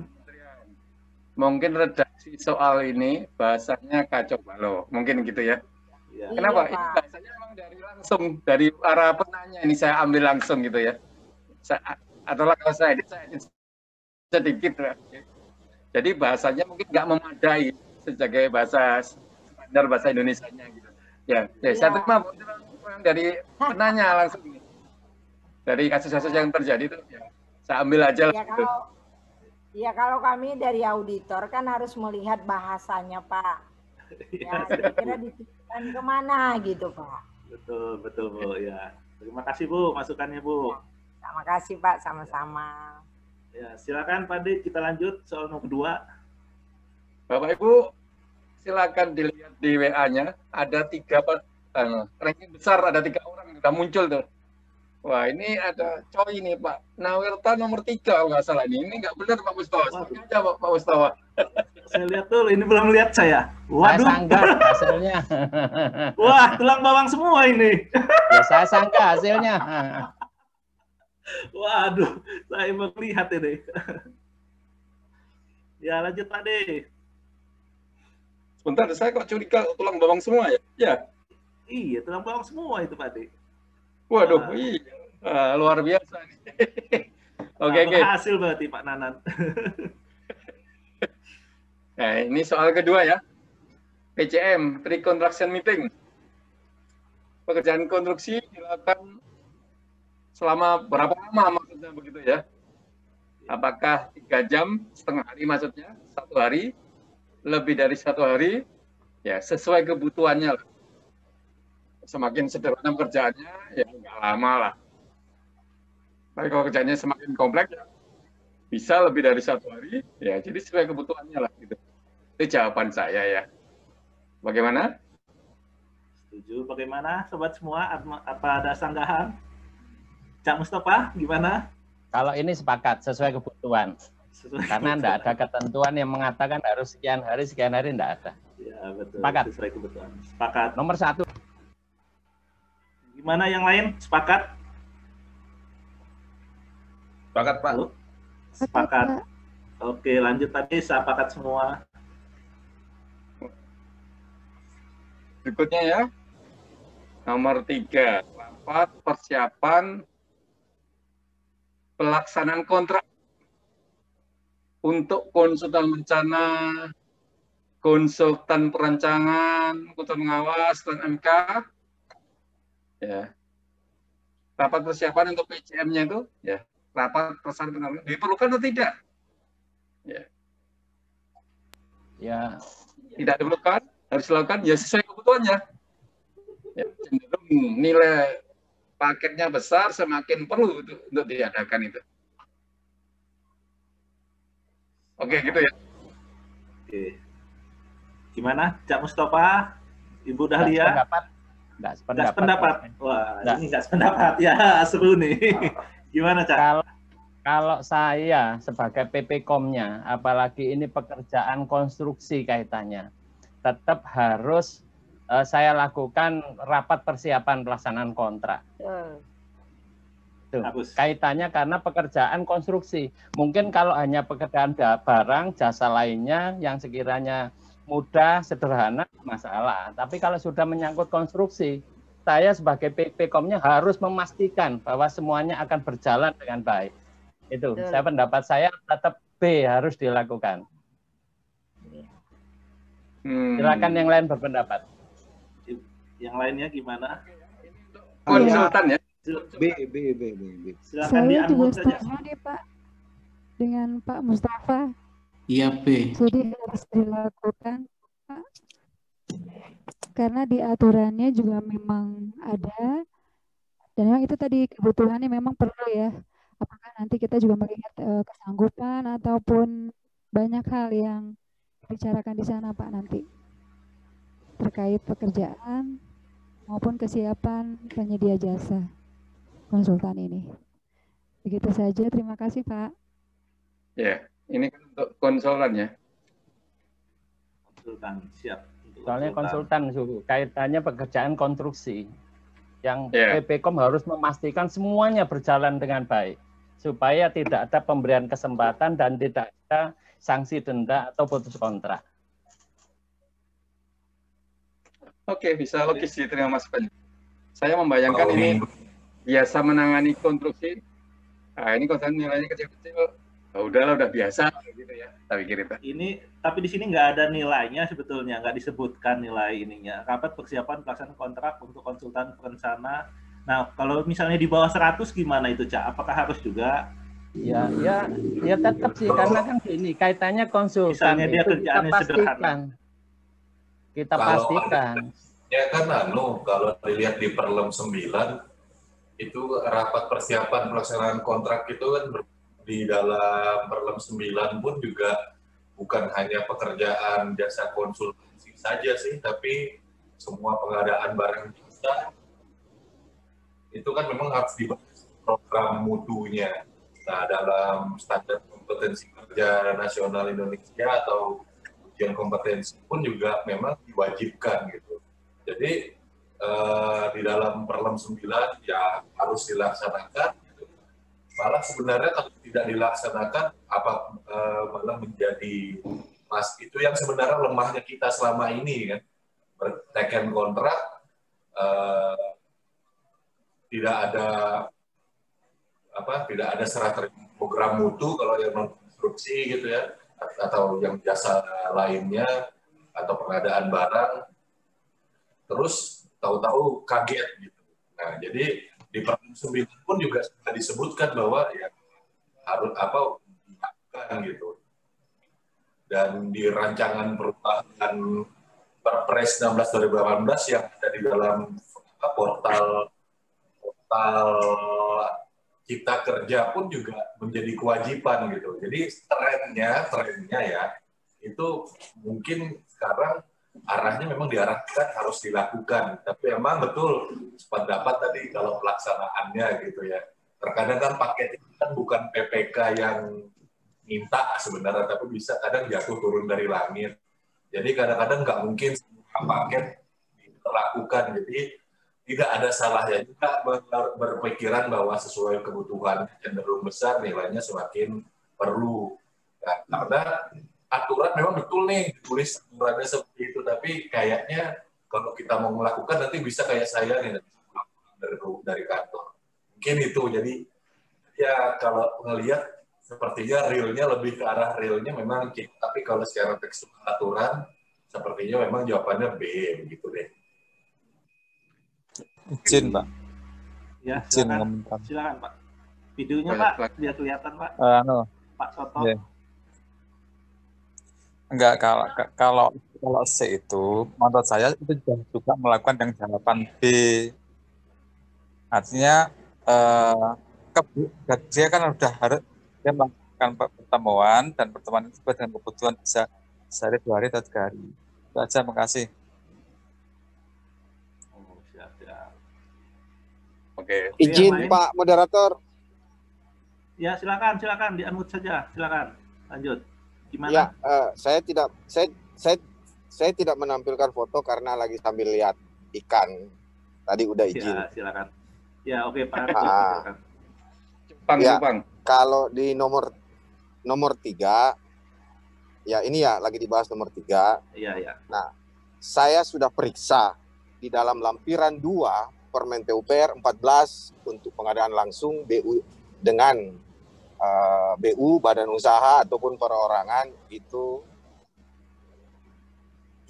Mungkin redaksi soal ini bahasanya kacau balau, mungkin gitu ya. Ya. Kenapa? Iya, ini bahasanya memang dari para penanya ini saya ambil langsung gitu ya. Atau kalau saya sedikit. Jadi bahasanya mungkin nggak memadai sebagai bahasa standar bahasa Indonesianya gitu. Ya, saya terima dari penanya langsung dari kasus-kasus yang terjadi itu. Ya, saya ambil aja. Ya, gitu. Kalau kami dari auditor kan harus melihat bahasanya, Pak. Ya, kira-kira ditujukan kemana gitu, Pak. Betul Bu. Ya, terima kasih Bu masukannya Bu. Terima kasih Pak, sama-sama. Ya, silakan Pak D, kita lanjut soal nomor kedua. Bapak Ibu, silakan dilihat di WA-nya, ada 3 ranking besar, ada 3 orang yang sudah muncul tuh. Wah, ini ada Coy ini Pak, Nawirta nomor 3 kalau nggak salah ini nggak benar Pak Mustafa. Aja Pak Mustafa. Saya lihat tuh, ini belum lihat saya. Waduh. Saya sangka hasilnya. Wah, tulang bawang semua ini. Ya, saya sangka hasilnya. Waduh, saya mau lihat ini. Ya, lanjut Pak D. Sebentar, saya kok curiga tulang bawang semua ya? Ya. Iya, tulang bawang semua itu Pak D. Waduh, iya. Luar biasa. Oke. Berhasil berarti Pak Nanan. Nah, ini soal kedua ya. PCM, pre-construction meeting. Pekerjaan konstruksi dilakukan selama berapa lama maksudnya begitu ya? Apakah 3 jam, setengah hari maksudnya, 1 hari, lebih dari 1 hari, ya sesuai kebutuhannya lah. Semakin sederhana kerjaannya, ya nggak lama lah. Tapi kalau kerjanya semakin kompleks, ya bisa lebih dari 1 hari, ya jadi sesuai kebutuhannya lah. Gitu. Itu jawaban saya ya. Bagaimana? Setuju. Bagaimana sobat semua? Apa ada sanggahan? Cak Mustafa, gimana? Kalau ini sepakat, sesuai kebutuhan. Karena tidak ada ketentuan yang mengatakan harus sekian hari, tidak ada. Ya, betul. Sepakat. Sesuai kebutuhan. Sepakat. Nomor 1. Gimana yang lain? Sepakat? Sepakat, Pak. Sepakat. Oke, lanjut tadi sepakat semua. Berikutnya ya. Nomor 3. Rapat persiapan pelaksanaan kontrak untuk konsultan bencana, konsultan perancangan, konsultan pengawas, dan MK. Ya. Rapat persiapan untuk PCM-nya itu, ya, rapat persiapan diperlukan atau tidak? Ya. Ya. Tidak diperlukan, harus dilakukan ya sesuai kebutuhannya. Ya, cenderung nilai paketnya besar, semakin perlu untuk diadakan itu. Oke, gitu ya. Oke. Gimana, Cak Mustafa, Ibu Dahlia? Nggak sependapat. Wah, ini nggak sependapat. Ya, seru nih. Gimana, Cak? Kalau saya sebagai PPKOM-nya, apalagi ini pekerjaan konstruksi kaitannya, tetap harus saya lakukan rapat persiapan pelaksanaan kontrak. Tuh, kaitannya karena pekerjaan konstruksi. Mungkin kalau hanya pekerjaan barang, jasa lainnya yang sekiranya mudah, sederhana, masalah. Tapi kalau sudah menyangkut konstruksi, saya sebagai PPKOM-nya harus memastikan bahwa semuanya akan berjalan dengan baik. Itu, saya pendapat saya tetap B harus dilakukan. Silakan yang lain berpendapat. Yang lainnya gimana? Konsultan ya. B. Silakan saya juga setuju nih Pak dengan Pak Mustafa. Iya B. Jadi harus dilakukan Pak. Karena di aturannya juga memang ada dan memang itu tadi kebutuhannya memang perlu ya. Apakah nanti kita juga melihat kesanggupan ataupun banyak hal yang dibicarakan di sana Pak nanti terkait pekerjaan maupun kesiapan penyedia jasa konsultan ini. Begitu saja, terima kasih Pak. Ya, ini kan untuk konsultan ya. Konsultan, siap. Soalnya konsultan, kaitannya pekerjaan konstruksi. Yang PPKOM harus memastikan semuanya berjalan dengan baik. Supaya tidak ada pemberian kesempatan dan tidak ada sanksi denda atau putus kontrak. Oke, bisa logis diterima Mas Panji. Saya membayangkan ini biasa menangani konstruksi. Nah, ini konstruksi nilainya kecil-kecil, Oh, udahlah, udah biasa gitu ya. Tapi ini, tapi di sini nggak ada nilainya sebetulnya, nggak disebutkan nilai ininya. Rapat persiapan pelaksanaan kontrak untuk konsultan perencana. Nah, kalau misalnya di bawah 100 gimana itu, Cak? Apakah harus juga? Ya tetap sih, karena kan gini, kaitannya konsultan. Misalnya dia itu kerjaannya sederhana. Kita pastikan. Ya kan, kalau dilihat di Perlem 9, itu rapat persiapan pelaksanaan kontrak itu kan di dalam Perlem 9 pun juga bukan hanya pekerjaan jasa konsultasi saja sih, tapi semua pengadaan barang jasa itu kan memang harus dibahas program mutunya. Nah, dalam standar kompetensi kerja nasional Indonesia atau ujian kompetensi pun juga memang diwajibkan gitu. Jadi di dalam Perlem 9 ya harus dilaksanakan. Malah sebenarnya kalau tidak dilaksanakan malah menjadi itu yang sebenarnya lemahnya kita selama ini kan, berteken kontrak tidak ada serah terima program mutu kalau yang non konstruksi gitu ya, atau yang jasa lainnya atau pengadaan barang, terus tahu-tahu kaget gitu. Nah, jadi di Perlem 9 pun juga sudah disebutkan bahwa ya harus dilakukan gitu. Dan di rancangan perubahan Perpres 16/2018 yang ada di dalam portal Cipta Kerja pun juga menjadi kewajiban gitu. Jadi trennya ya itu mungkin sekarang arahnya memang diarahkan harus dilakukan, tapi memang betul sependapat tadi kalau pelaksanaannya gitu ya. Terkadang kan paket itu kan bukan PPK yang minta sebenarnya, tapi bisa kadang jatuh turun dari langit. Jadi kadang-kadang nggak mungkin semua paket dilakukan. Jadi tidak ada salahnya juga berpikiran bahwa sesuai kebutuhan cenderung besar, nilainya semakin perlu. Nah, karena aturan memang betul nih, tulis aturannya seperti itu, tapi kayaknya kalau kita mau melakukan nanti bisa kayak saya nih dari kantor. Mungkin itu, jadi ya kalau ngelihat sepertinya realnya lebih ke arah realnya memang, tapi kalau secara tekstual aturan sepertinya memang jawabannya B gitu deh. Izin, Pak. Ya, silakan Pak. Videonya Pak, biar kelihatan Pak. Pak Soto. Yeah. Enggak, kalau C itu menurut saya itu juga melakukan yang jawaban B. Artinya dia kan sudah harus dia melakukan pertemuan, dan pertemuan itu sesuai dengan kebutuhan bisa sehari, 2 hari, atau 3 hari. Itu aja, makasih. Siap. Oke. Izin Pak Moderator. Ya, silakan di-unmute saja, silakan. Lanjut. Gimana? Ya, saya tidak menampilkan foto karena lagi sambil lihat ikan. Tadi udah izin. Ya, silakan. Ya, oke Pak. Jepang. Kalau di nomor 3, ya ini ya lagi dibahas nomor 3. Iya. Nah, saya sudah periksa di dalam lampiran 2 Permen PUPR 14 untuk pengadaan langsung BU dengan BU, badan usaha ataupun perorangan, itu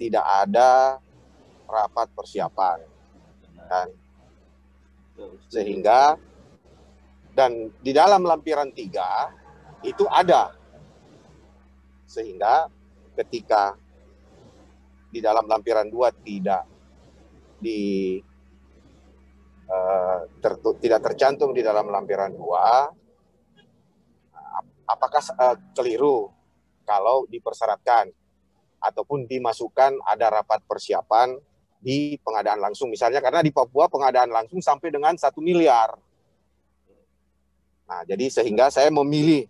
tidak ada rapat persiapan. Dan sehingga, dan di dalam lampiran 3 itu ada. Sehingga ketika di dalam lampiran 2 tidak tercantum di dalam lampiran 2, apakah keliru kalau dipersyaratkan ataupun dimasukkan ada rapat persiapan di pengadaan langsung, misalnya karena di Papua pengadaan langsung sampai dengan 1 miliar. Nah, jadi sehingga saya memilih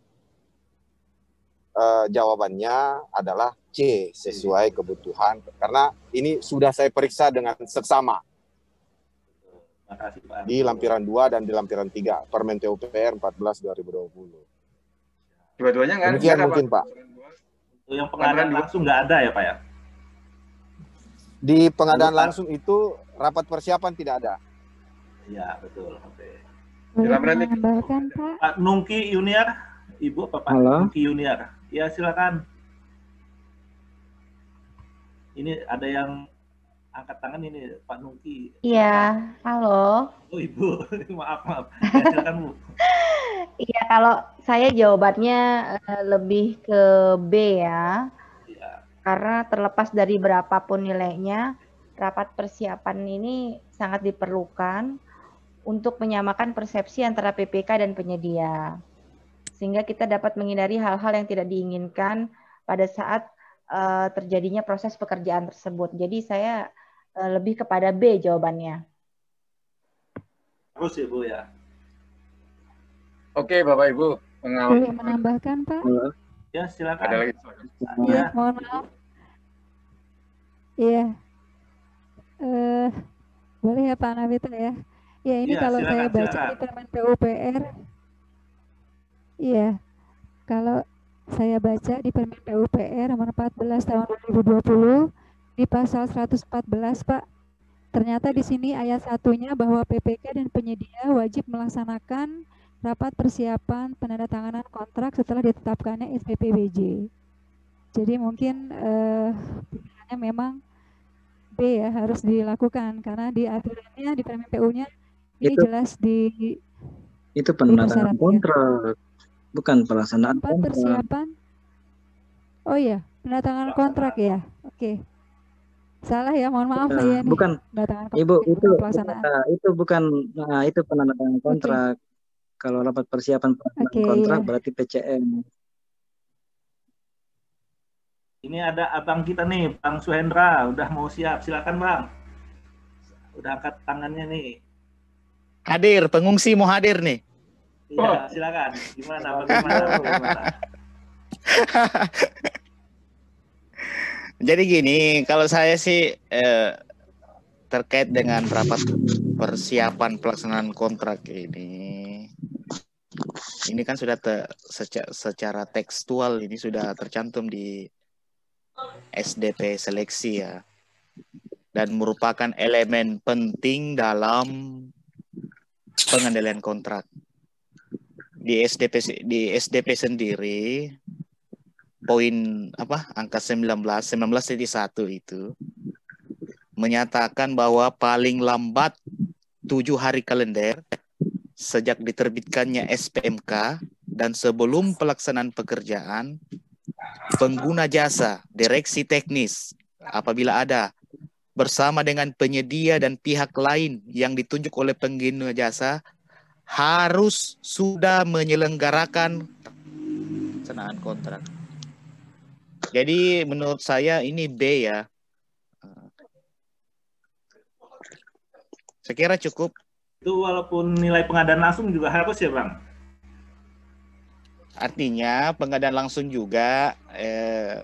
jawabannya adalah C, sesuai kebutuhan, karena ini sudah saya periksa dengan seksama di lampiran 2 dan di lampiran 3 Permen PUPR 14/2020. Dua-duanya nggak ada, mungkin Pak. Yang pengadaan langsung nggak ada ya Pak ya? Di pengadaan langsung itu rapat persiapan tidak ada. Iya, betul. Oke. Boleh menambahkan Pak? Pak Nungki Junior, Ibu apa Pak? Halo. Nungki Yuniar. Ya silakan. Ini ada yang angkat tangan ini Pak Nungki. Iya, halo. Oh Ibu, maaf. Ya, silakan Bu. Iya, kalau saya jawabannya lebih ke B ya. Karena terlepas dari berapapun nilainya, rapat persiapan ini sangat diperlukan untuk menyamakan persepsi antara PPK dan penyedia. Sehingga kita dapat menghindari hal-hal yang tidak diinginkan pada saat terjadinya proses pekerjaan tersebut. Jadi saya lebih kepada B jawabannya. Terus ya Bu ya. Oke Bapak Ibu. Boleh menambahkan Pak? Ya silakan. Ada lagi? Iya, mohon maaf. Iya. Boleh ya Pak Navita ya? Ya ini Ya, kalau silakan, saya baca silakan. di Permen PUPR, iya, kalau saya baca di Permen PUPR nomor 14 tahun 2020 di pasal 114 Pak, ternyata di sini ayat satunya bahwa PPK dan penyedia wajib melaksanakan rapat persiapan penandatanganan kontrak setelah ditetapkannya SPPBJ. Jadi mungkin pilihannya memang B ya, harus dilakukan karena di aturannya di Permen PU-nya ini Itu- jelas di Itu penandatanganan persyaratnya. kontrak, bukan pelaksanaan tempat kontrak. persiapan. Oh iya, penandatanganan kontrak ya. Oke. Salah ya, mohon maaf saya nih. Bukan, Penandatanganan Ibu, kontrak, itu bukan pelaksanaan. itu bukan, nah, itu penandatanganan kontrak. Kalau rapat persiapan pelaksanaan Oke, kontrak iya. berarti PCM. Ini ada abang kita nih, Bang Suhendra, udah mau siap. Silakan Bang. Udah angkat tangannya nih. Hadir, pengungsi mau hadir nih. Iya, silakan. Gimana? Bagaimana? Jadi gini, kalau saya sih terkait dengan rapat persiapan pelaksanaan kontrak ini kan sudah secara tekstual ini sudah tercantum di SDP seleksi ya, dan merupakan elemen penting dalam pengendalian kontrak. Di SDP sendiri poin angka 19.1 itu menyatakan bahwa paling lambat 7 hari kalender sejak diterbitkannya SPMK dan sebelum pelaksanaan pekerjaan, pengguna jasa, direksi teknis apabila ada bersama dengan penyedia dan pihak lain yang ditunjuk oleh pengguna jasa harus sudah menyelenggarakan pelaksanaan kontrak. Jadi menurut saya ini B ya. Saya kira cukup. Itu walaupun nilai pengadaan langsung juga harus ya Bang? Artinya pengadaan langsung juga,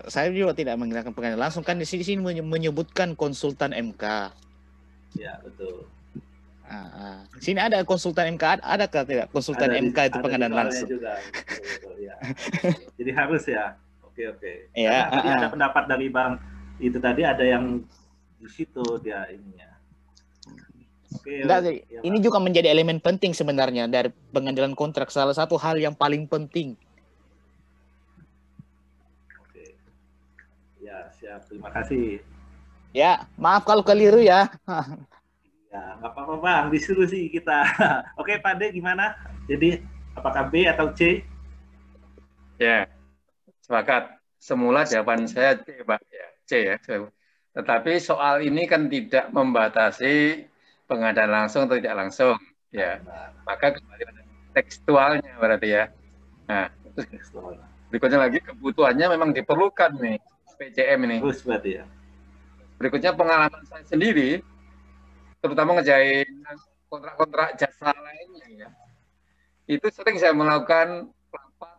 saya juga tidak menggunakan pengadaan langsung, kan di sini menyebutkan konsultan MK. Ya betul. Di sini ada konsultan MK, adakah tidak konsultan Ada MK itu pengadaan langsung? juga. Betul, ya. Jadi harus ya. Oke. Ya, Karena tadi ada pendapat dari Bang itu tadi ada yang di situ dia ininya. Oke. Enggak, ya, ini juga menjadi elemen penting sebenarnya dari pengendalian kontrak. Salah satu hal yang paling penting. Oke. Ya, siap. Terima kasih. Ya, maaf kalau keliru ya. Ya, nggak apa-apa Bang, disuruh sih kita. Oke, Pak D gimana? Jadi, apakah B atau C? Ya, sepakat. Semula jawaban saya C, Pak. Ya, C ya. Tetapi soal ini kan tidak membatasi pengadaan langsung atau tidak langsung. Ya, maka kembali pada tekstualnya berarti ya. Nah, terus berikutnya lagi kebutuhannya memang diperlukan nih PCM ini. Terus berarti ya. Berikutnya pengalaman saya sendiri, terutama ngerjain kontrak-kontrak jasa lainnya ya. Itu sering saya melakukan rapat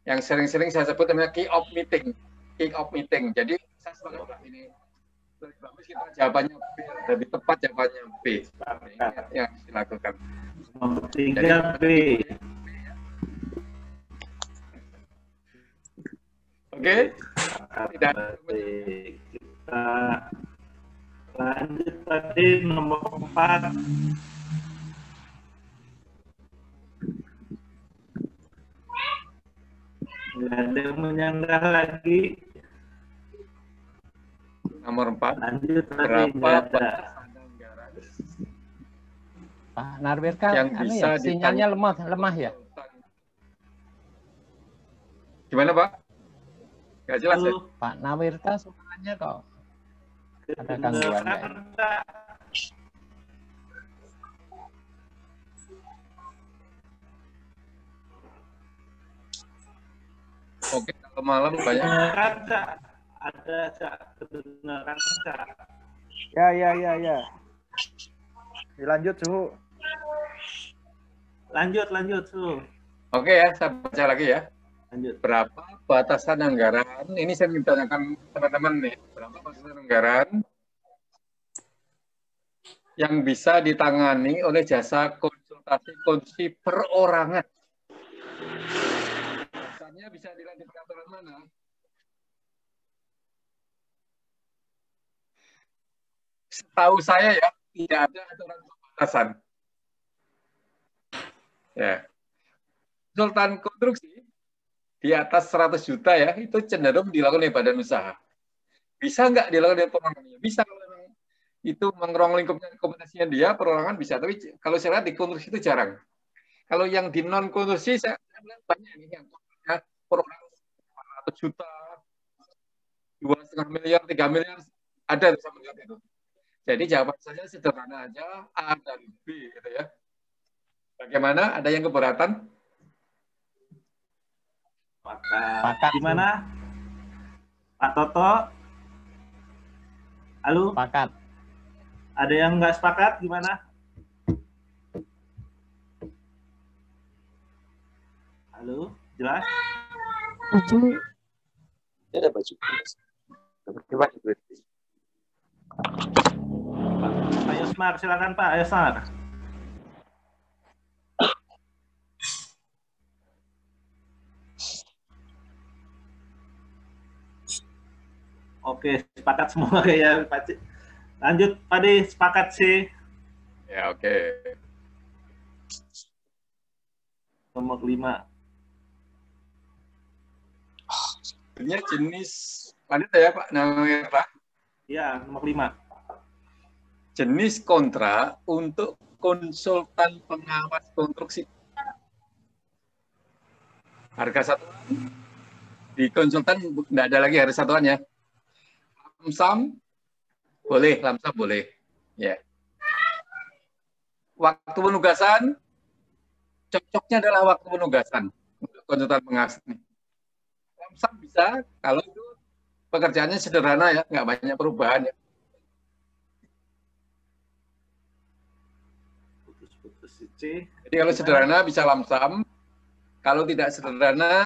yang sering-sering saya sebut namanya kick-off meeting. Kick-off meeting. Jadi saya sebagai ini lebih bagus kita jawabannya B, lebih tepat jawabannya B. Ini yang harus dilakukan. Nomor 3 B. Oke. Tidak. Kita lanjut tadi nomor 4. Nggak ada yang menyanggah lagi. Nomor 4. Lanjut lagi, Berapa nggak ada. batasan anggaran Pak Narwirka, yang anu bisa ya, sinyalnya lemah ya. Gimana, Pak? Nggak jelas ya? Pak Nawirta suaranya kok ada gangguan ya. Oke, kalau malam banyak. Ada Cak, kedengaran Cak. Ya. Dilanjut suhu. Lanjut suhu. Oke ya, saya baca lagi ya. Lanjut. Berapa batasan anggaran? Ini saya ingin tanyakan teman-teman nih. Berapa batasan anggaran yang bisa ditangani oleh jasa konsultasi perorangan? Misalnya bisa dilihat di peraturan mana? Setahu saya ya, tidak ada aturan batasan. Ya. Konsultan konstruksi di atas 100 juta ya, itu cenderung dilakukan oleh badan usaha. Bisa nggak dilakukan oleh perorangan? Bisa kalau memang itu mengerong lingkupnya kompetisinya dia, perorangan bisa. Tapi kalau saya lihat di konstruksi itu jarang. Kalau yang di non konstruksi saya lihat banyak nih yang perorangan 100 juta, 2,5 miliar, 3 miliar, ada bisa melihat itu. Jadi jawaban saya sederhana aja, A dan B gitu ya. Bagaimana? Ada yang keberatan? Pakat. Gimana? Pak Toto? Halo? Pakat. Ada yang nggak sepakat? Gimana? Halo? Jelas? Setuju. Ada baju. Coba Pak Yosmar, silakan Pak Yosmar. Oke, sepakat semua ya Pak Cik. Lanjut, Pak D, sepakat sih. Ya, oke. Nomor 5. Ini jenis wanita ya Pak Nawira? Ya, nomor 5. Jenis kontrak untuk konsultan pengawas konstruksi. Harga satuan di konsultan tidak ada lagi harga satuan ya. Lamsam boleh, lamsam boleh. Ya. Waktu penugasan cocoknya adalah waktu penugasan untuk konsultan pengawas. Lamsam bisa kalau itu pekerjaannya sederhana ya, nggak banyak perubahan ya. Jadi kalau sederhana bisa lamsam, kalau tidak sederhana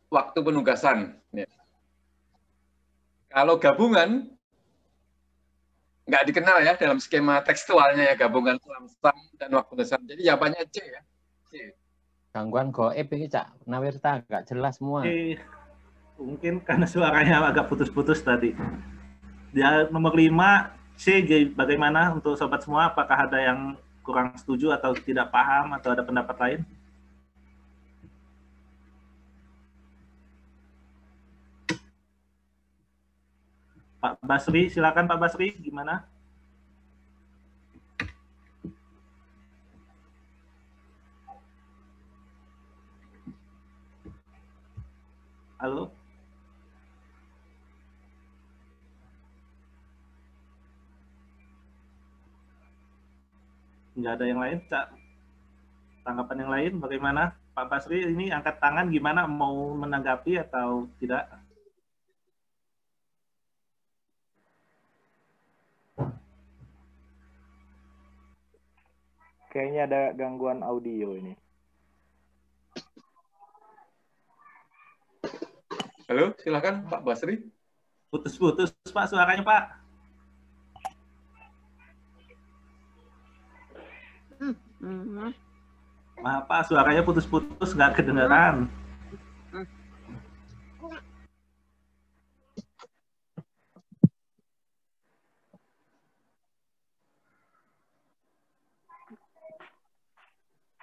waktu penugasan. Ya. Kalau gabungan nggak dikenal ya dalam skema tekstualnya ya, gabungan lamsam dan waktu penugasan. Jadi jawabannya C ya. C. Gangguan goib ini Cak Nawirta nggak jelas semua. Mungkin karena suaranya agak putus-putus tadi. Dia nomor 5 C, bagaimana untuk sobat semua? Apakah ada yang kurang setuju atau tidak paham atau ada pendapat lain? Pak Basri, silakan Pak Basri, gimana? Halo? Nggak ada yang lain, Cak? Tanggapan yang lain bagaimana? Pak Basri ini angkat tangan gimana, mau menanggapi atau tidak? Kayaknya ada gangguan audio ini. Halo, silakan Pak Basri. Putus-putus Pak suaranya Pak. Maaf Pak, suaranya putus-putus, nggak kedengaran.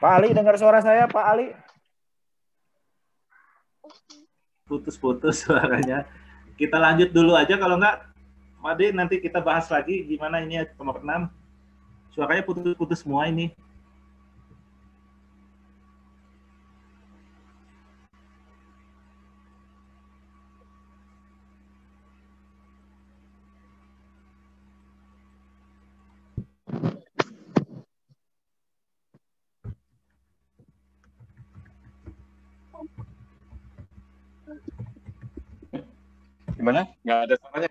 Pak Ali, dengar suara saya Pak Ali? putus-putus suaranya. Kita lanjut dulu aja, kalau enggak, Pak Ade, nanti kita bahas lagi gimana ini nomor 6. Suaranya putus-putus semua ini. Gimana? Nggak ada suaranya?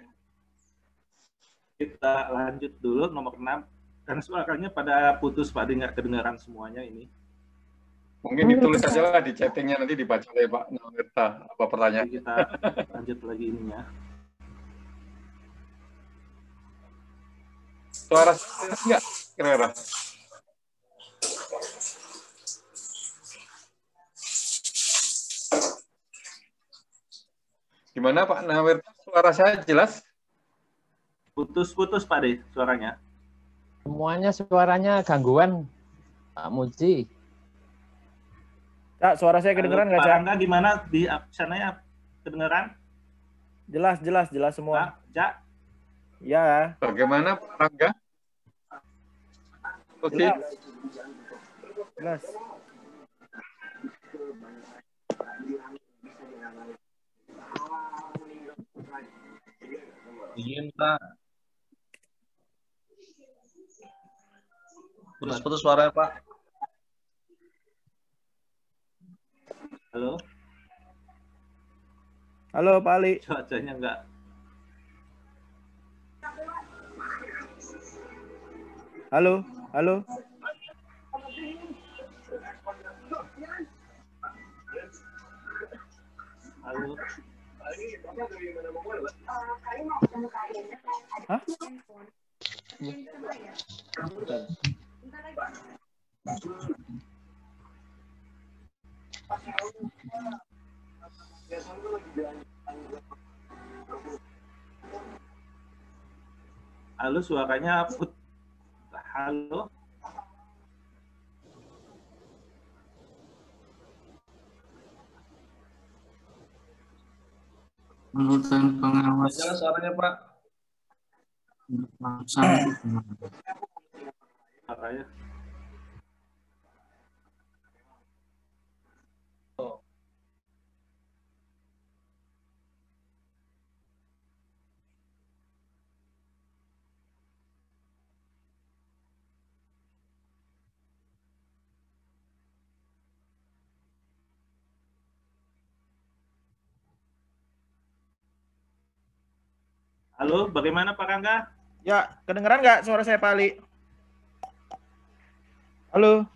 Kita lanjut dulu nomor 6. Karena suaranya pada putus, Pak Ade, nggak kedengaran semuanya ini. Mungkin ditulis aja lah di chattingnya, nanti dibaca oleh Pak Nawirta apa pertanyaan. Kita lanjut lagi ininya. Suara enggak kira-kira? Gimana Pak Nawirta? Suara saya jelas? Putus-putus Pak De suaranya. Semuanya suaranya gangguan, Pak Muji. Cak, suara saya kedengeran nggak, Cak? Pak Angga gimana di sana ya? Kedengeran? Jelas semua. Cak? Ya. Bagaimana Pak Rangga? Oke. Jelas. Izin, Pak. Putus-putus suaranya, Pak. Halo? Halo, Pak Ali. Cuacanya enggak. Halo, halo. Halo. Hah? Halo, suaranya halo. Anggota pengawas. Jelas suaranya, Pak. Suaranya. Halo, bagaimana Pak Rangga? Ya, kedengeran nggak suara saya, Pak Ali? Halo.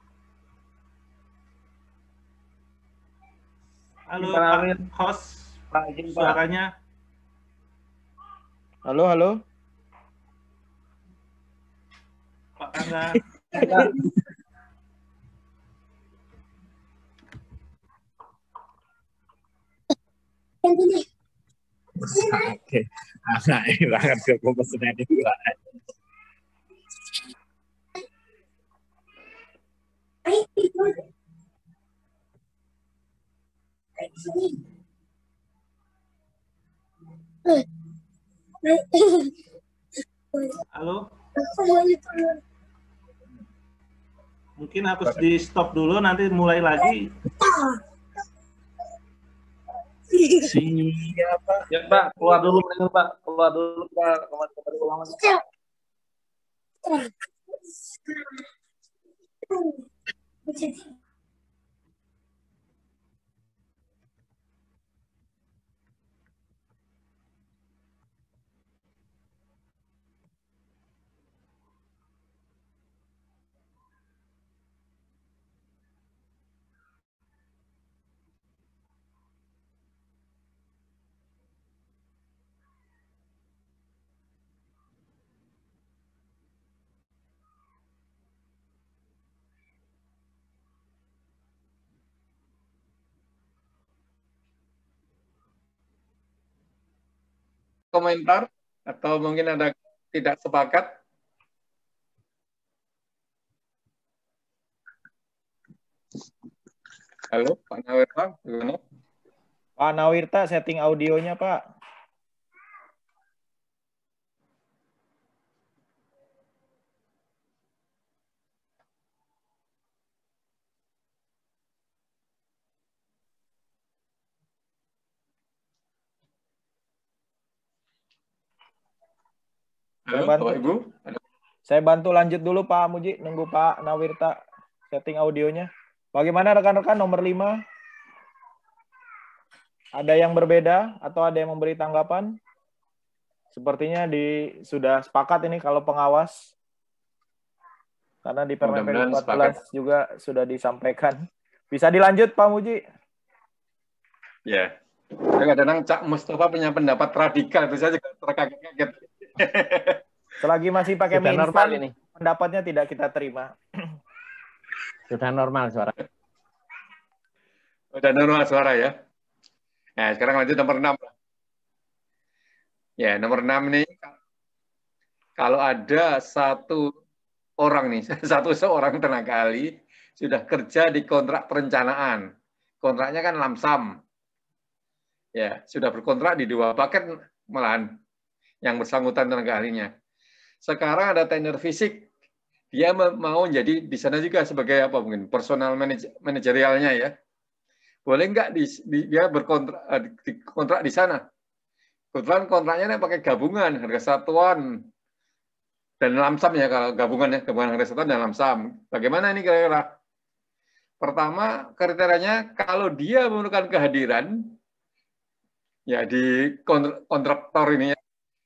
Halo, Pak host. Pak izin, Pak. Suaranya. Halo, halo. Pak Rangga. Oke, anak banget ke pesennya di gua. Halo. Mungkin harus di stop dulu, nanti mulai lagi. Siapa? Ya Pak, keluar dulu Pak. Keluar dulu Pak. Kembali ulangan. Komentar atau mungkin ada tidak sepakat? Halo, Pak Nawirta, gimana? Pak Nawirta setting audionya, Pak. Halo, Bapak Ibu. Saya bantu lanjut dulu Pak Muji, nunggu Pak Nawirta setting audionya. Bagaimana rekan-rekan nomor 5? Ada yang berbeda atau ada yang memberi tanggapan? Sepertinya sudah sepakat ini kalau pengawas. Karena di Permen 14 juga sudah disampaikan. Bisa dilanjut Pak Muji? Ya. Kadang-kadang Cak Mustafa punya pendapat radikal, itu saya juga terkaget-kaget. Selagi masih pakai Sudah normal instan, ini. Pendapatnya tidak kita terima. Sudah normal suara. Sudah normal suara ya. Nah, sekarang lanjut nomor 6. Ya, nomor 6 ini kalau ada satu orang nih, seorang tenaga ahli sudah kerja di kontrak perencanaan. Kontraknya kan lamsam. Ya, sudah berkontrak di 2 paket malahan yang bersangkutan tenaga ahlinya. Sekarang ada tender fisik, dia mau jadi di sana juga sebagai apa mungkin personal manajerialnya ya. Boleh nggak dia berkontrak di sana? Kebetulan kontraknya pakai gabungan harga satuan dan lamsam ya kalau gabungan harga satuan dan lamsam. Bagaimana ini kira-kira? Pertama kriterianya kalau dia memerlukan kehadiran ya di kontraktor ini ya,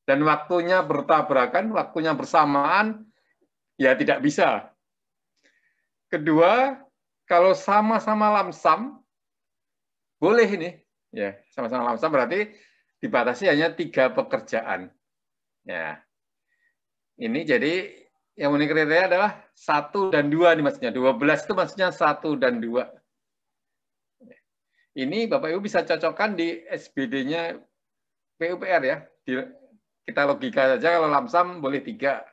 dan waktunya bertabrakan, waktunya bersamaan, ya tidak bisa. Kedua, kalau sama-sama lamsam, boleh ini. Ya, sama-sama lamsam berarti dibatasi hanya 3 pekerjaan. Ya. Ini jadi yang unik kriteria adalah 1 dan 2 nih maksudnya. 12 itu maksudnya 1 dan 2. Ini Bapak Ibu bisa cocokkan di SBD-nya PUPR ya. Kita logika saja kalau lamsam boleh 3.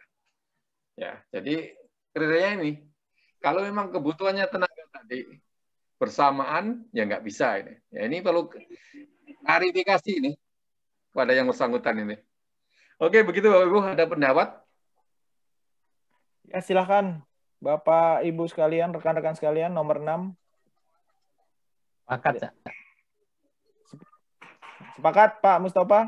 Ya, jadi kriteria ini. Kalau memang kebutuhannya tenaga tadi bersamaan, ya nggak bisa ini. Ya, ini perlu klarifikasi ini pada yang bersangkutan ini. Oke, begitu Bapak Ibu, ada pendapat? Ya, silakan Bapak Ibu sekalian, rekan-rekan sekalian, nomor 6. Sepakat, Cak. Sepakat Pak Mustafa?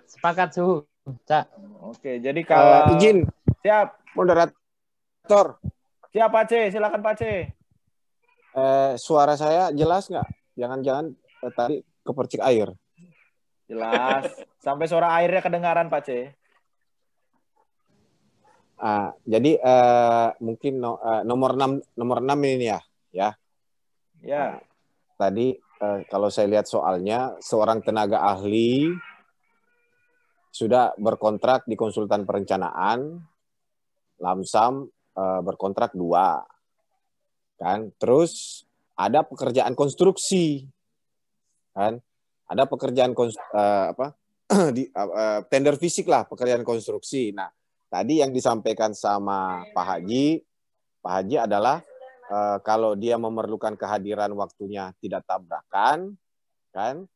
Sepakat suhu, Cak. Oke, jadi kalau izin siap moderator. Siap Pak C, silakan Pak C. Suara saya jelas nggak? Jangan-jangan tadi kepercik air. Jelas. Sampai suara airnya kedengaran Pak C. Jadi mungkin nomor 6 ini ya. Ya. Tadi kalau saya lihat soalnya seorang tenaga ahli sudah berkontrak di konsultan perencanaan, lamsam berkontrak 2, kan? Terus ada pekerjaan konstruksi, kan? Ada pekerjaan tender fisik lah, pekerjaan konstruksi. Nah, tadi yang disampaikan sama Pak Haji adalah kalau dia memerlukan kehadiran waktunya tidak tabrakan, kan?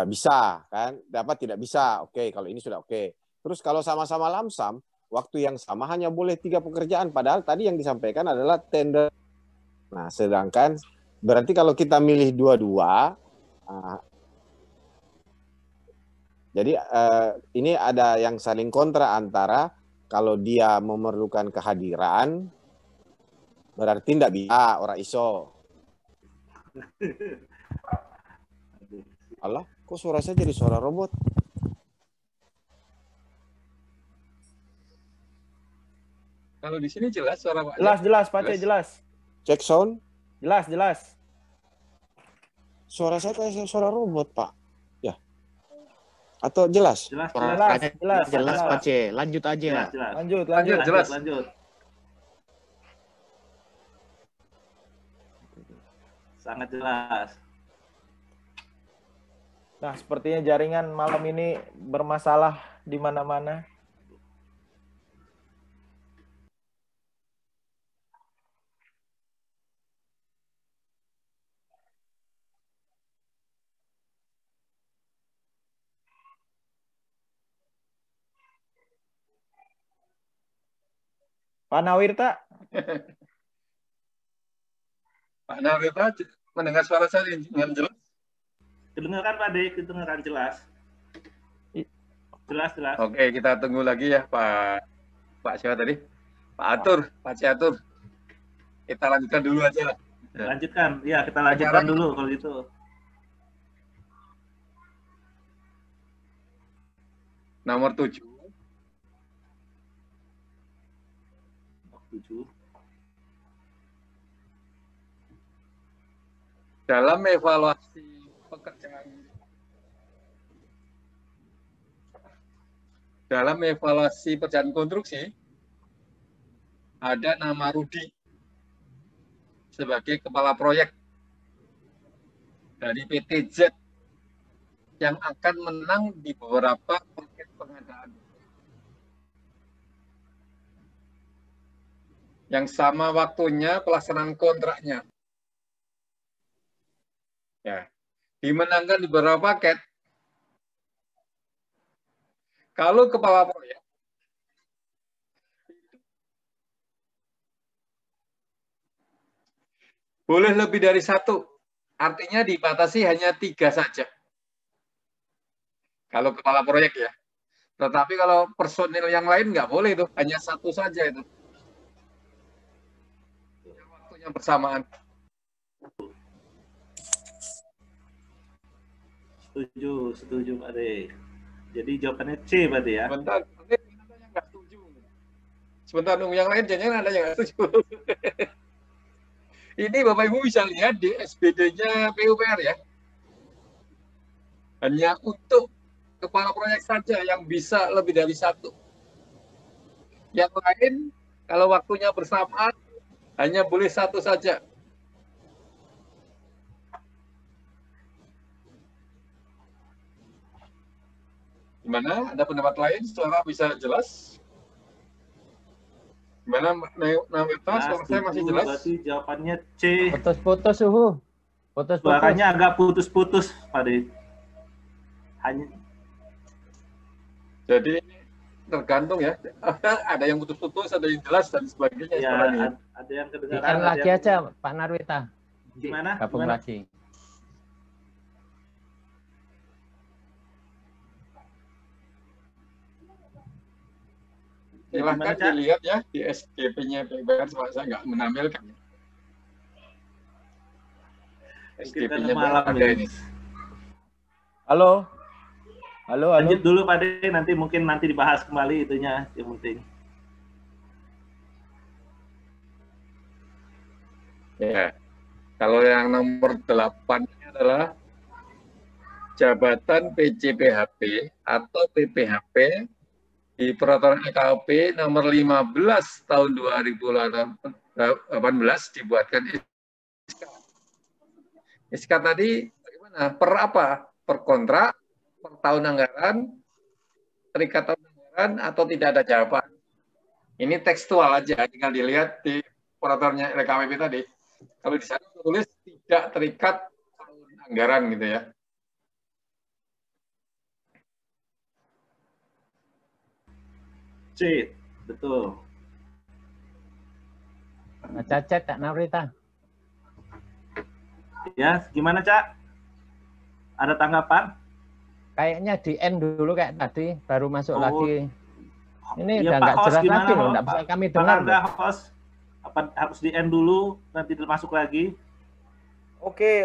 Bisa kan, dapat tidak bisa, oke, kalau ini sudah oke. Terus kalau sama-sama lamsam, waktu yang sama hanya boleh 3 pekerjaan, padahal tadi yang disampaikan adalah tender. Nah, sedangkan berarti kalau kita milih 2-2, jadi ini ada yang saling kontra antara kalau dia memerlukan kehadiran, berarti tidak bisa, ora iso. Allah, kok suara saya jadi suara robot? Kalau di sini jelas suara Pak. Jelas Pak C, jelas. Cek sound. Jelas. Suara saya kayak suara robot, Pak. Ya. Atau jelas? Jelas Pak C. Lanjut aja. Lanjut. Sangat jelas. Nah, sepertinya jaringan malam ini bermasalah di mana-mana. Pak Nawirta. Pak Nawirta mendengar suara saya dengan jelas? Kedengaran Pak De, kedengaran jelas. Jelas. Oke, kita tunggu lagi ya Pak siapa tadi? Pak Atur, Pak Ciatur. Kita lanjutkan dulu aja lah. Lanjutkan, ya kita lanjutkan dulu kalau gitu. Nomor 7. Dalam evaluasi pekerjaan konstruksi, ada nama Rudi sebagai kepala proyek dari PT Z yang akan menang di beberapa paket pengadaan. Yang sama waktunya pelaksanaan kontraknya. Ya, dimenangkan di beberapa paket. Kalau kepala proyek boleh lebih dari satu, artinya dibatasi hanya 3 saja. Kalau kepala proyek ya. Tetapi kalau personil yang lain nggak boleh itu, hanya 1 saja itu. Waktunya bersamaan. Setuju Pak De. Jadi jawabannya C Pak De ya. Sebentar nunggu yang lain, jangan ada yang nggak setuju. Ini Bapak Ibu bisa lihat di SBD-nya PUPR ya. Hanya untuk kepala proyek saja yang bisa lebih dari 1. Yang lain, kalau waktunya bersamaan, hanya boleh 1 saja. Gimana? Ada pendapat lain? Suara bisa jelas? Gimana, Nawirta? Suara saya masih jelas? Berarti jawabannya C. Putus-putus suhu. Putus-putus. Suaranya agak putus-putus, Pak De. Hanya. Jadi tergantung ya. Ada yang putus-putus, ada yang jelas dan sebagainya. Ya, ada yang kedengaran. Ikan lagi aja, Pak Narwita. Gimana? Gabung lagi. Silahkan dilihat ya di SGP-nya PUPR, saya nggak menampilkan. SGP-nya ada ini. Halo. Lanjut dulu Pak De, nanti mungkin dibahas kembali itunya yang penting. Ya. Kalau yang nomor 8 adalah jabatan PJPHP atau PPHP di Peraturan EKUP nomor 15 tahun 2018 dibuatkan SK. SK tadi bagaimana? Per apa? Per kontrak, per tahun anggaran, terikat tahun anggaran, atau tidak ada jawaban. Ini tekstual aja, tinggal dilihat di peraturannya LKWP tadi. Kalau di sana tulis tidak terikat tahun anggaran gitu ya. C, betul. Cacet, Kak Nawirta. Ya, gimana Cak? Ada tanggapan? Kayaknya di end dulu kayak tadi, baru masuk lagi. Ini ya, udah nggak jelas lagi loh, nggak bisa kami dengar. Host, apa harus di end dulu, nanti masuk lagi? Oke,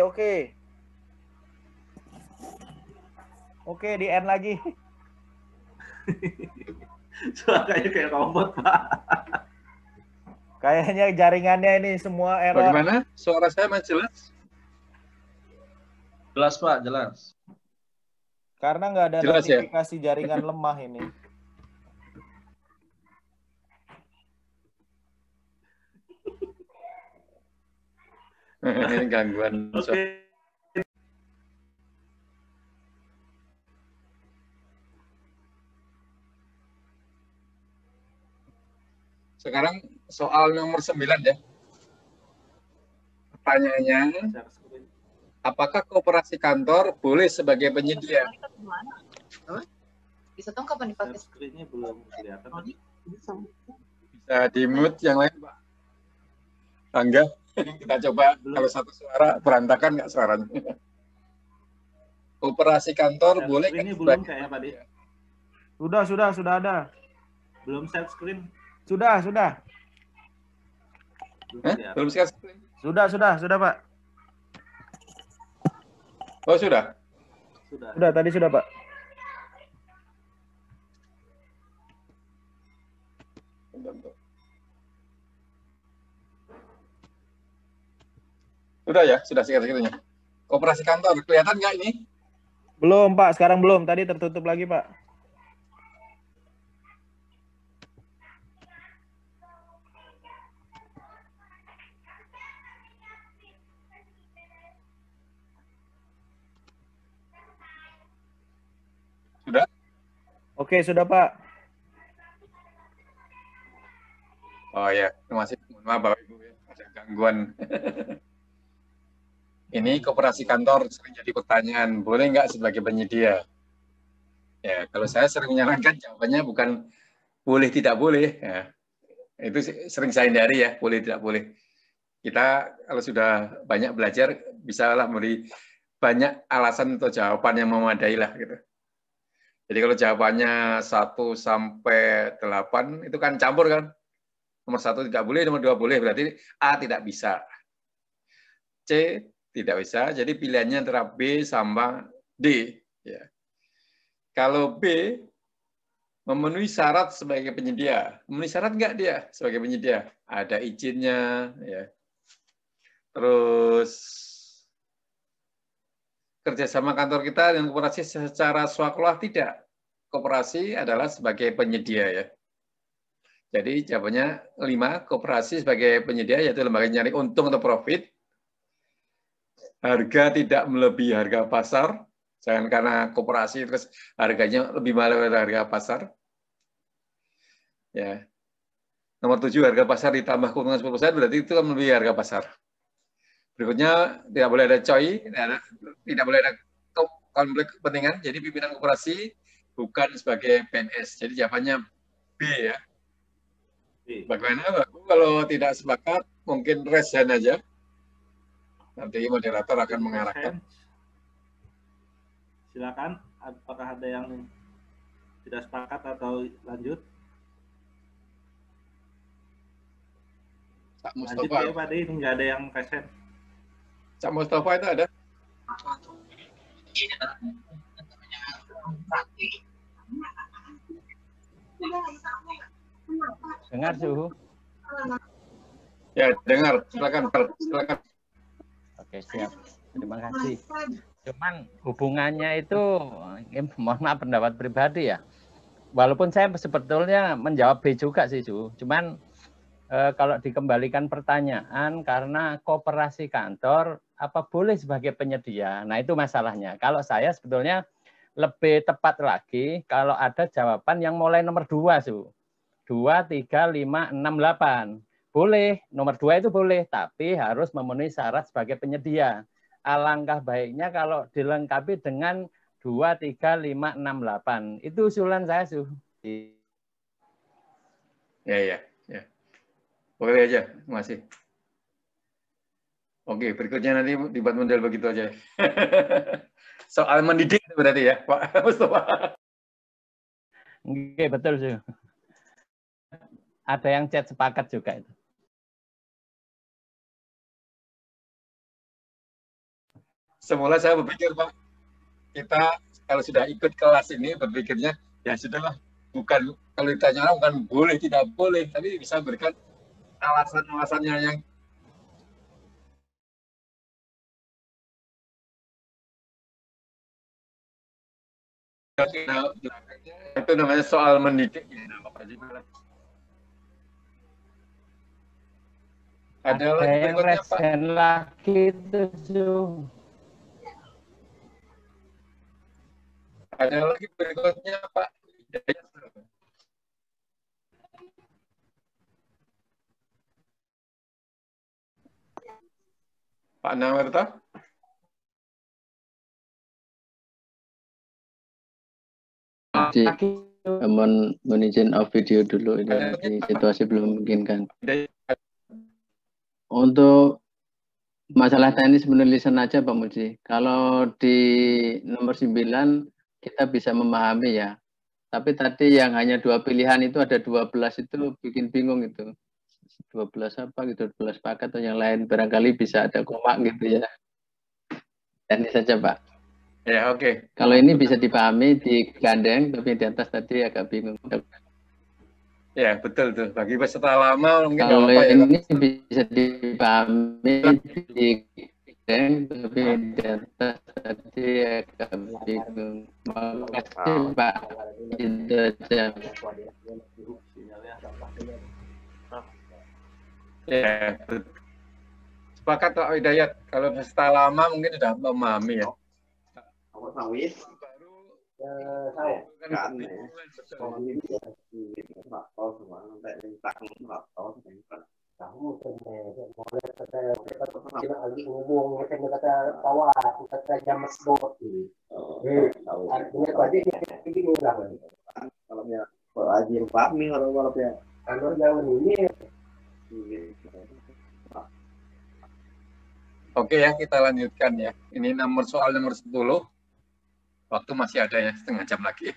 di end lagi. Suaranya kayak robot, Pak. Kayaknya jaringannya ini semua error. Bagaimana? Suara saya masih jelas? Jelas, Pak, jelas. Karena nggak ada jelas, notifikasi ya? Jaringan lemah ini. Ini gangguan. Oke. Sekarang soal nomor 9 ya. Pertanyaannya, apakah koperasi kantor boleh sebagai penyedia? Bisa dong kapan dipakai? Screen-nya belum kelihatan. Bisa di-mute yang lain, Pak. Angga, kita coba kalau satu suara berantakan nggak suaranya. Operasi kantor boleh kan? Ini belum kayaknya Pak De. Sudah ada. Belum share screen. Sudah. Belum share screen? Sudah, Pak. Oh, sudah? Sudah, tadi sudah, Pak. Sudah ya, sudah sekitar-sekitarnya. Operasi kantor, kelihatan nggak ini? Belum, Pak. Sekarang belum. Tadi tertutup lagi, Pak. Sudah? Oke, sudah, Pak. Oh ya, terima kasih. Mohon maaf Bapak Ibu ya, ada gangguan. Ini koperasi kantor sering jadi pertanyaan, boleh nggak sebagai penyedia? Ya, kalau saya sering menyarankan jawabannya bukan boleh tidak boleh. Ya, itu sering saya hindari ya, boleh tidak boleh. Kita kalau sudah banyak belajar, bisalah memberi banyak alasan atau jawaban yang memadai lah gitu. Jadi kalau jawabannya 1 sampai 8 itu kan campur kan. Nomor 1 tidak boleh, nomor 2 boleh, berarti A tidak bisa. C tidak bisa, jadi pilihannya antara B sama D. Ya. Kalau B memenuhi syarat sebagai penyedia, memenuhi syarat nggak dia sebagai penyedia? Ada izinnya, ya. Terus kerjasama kantor kita dengan koperasi secara swakloah tidak. Koperasi adalah sebagai penyedia ya. Jadi jawabannya 5, koperasi sebagai penyedia yaitu lembaga nyari untung atau profit. Harga tidak melebihi harga pasar. Jangan karena koperasi terus harganya lebih mahal dari harga pasar. Ya. Nomor 7, harga pasar ditambah keuntungan 10% berarti itu kan melebihi harga pasar. Berikutnya tidak boleh ada COI, tidak boleh ada konflik kepentingan. Jadi pimpinan koperasi bukan sebagai PNS. Jadi jawabannya B ya. Bagaimana Bapak? Kalau tidak sepakat, mungkin raise hand aja. Nanti moderator akan mengarahkan. Silakan, apakah ada yang tidak sepakat atau lanjut? Cak Lanjut Mustafa. ya Pak De, ini nggak ada yang raise hand. Cak Mustafa itu ada? Dengar suhu. Ya, dengar. Silakan. Oke, siap. Terima kasih. Cuman hubungannya itu, mohon maaf pendapat pribadi ya. Walaupun saya sebetulnya menjawab B juga sih, Su. Cuman kalau dikembalikan pertanyaan karena koperasi kantor apa boleh sebagai penyedia. Nah, itu masalahnya. Kalau saya sebetulnya lebih tepat lagi kalau ada jawaban yang mulai nomor 2, Su. 2, 3, 5, 6, 8. Boleh, nomor 2 itu boleh, tapi harus memenuhi syarat sebagai penyedia. Alangkah baiknya kalau dilengkapi dengan 2, 3, 5, 6, 8. Itu usulan saya, Su. Ya. Boleh aja, masih. Oke, berikutnya nanti dibuat model begitu aja. Soal mendidik berarti ya, Pak Mustafa. Oke, betul, Su. Ada yang chat sepakat juga itu. Semula saya berpikir, Pak, kita kalau sudah ikut kelas ini berpikirnya, ya sudahlah, bukan kalau ditanya orang bukan boleh, tidak boleh, tapi bisa berikan alasan-alasannya yang itu namanya soal mendidik. Ada yang resen lagi itu. Ada lagi berikutnya Pak. Pak Nawarta. Mohon izin off video dulu ini lagi situasi belum memungkinkan. Untuk masalah teknis penulisan aja Pak Muji. Kalau di nomor 9 kita bisa memahami ya. Tapi tadi yang hanya 2 pilihan itu ada 12 itu bikin bingung itu. 12 apa gitu, 12 paket atau yang lain. Barangkali bisa ada koma gitu ya. Teknis saja Pak. Ya, oke. Kalau ini bisa dipahami di gandeng, tapi di atas tadi agak bingung. Ya, betul tuh. Bagi peserta lama mungkin Kalau nggak apa-apa ini ya. bisa dipahami di gandeng, tapi di atas tadi agak bingung. Makasih Pak. Itu aja. Ya, betul. Sepakat Pak Hidayat. Kalau peserta lama mungkin sudah memahami ya. Sawit saya kan kamu lagi ngomong kata tawa kata jam sebut artinya tadi begini lah kalau ya ajin pahmi kalau ya kalau jauh ini Oke ya, kita lanjutkan ya. Ini soal nomor 10. Waktu masih ada ya, setengah jam lagi.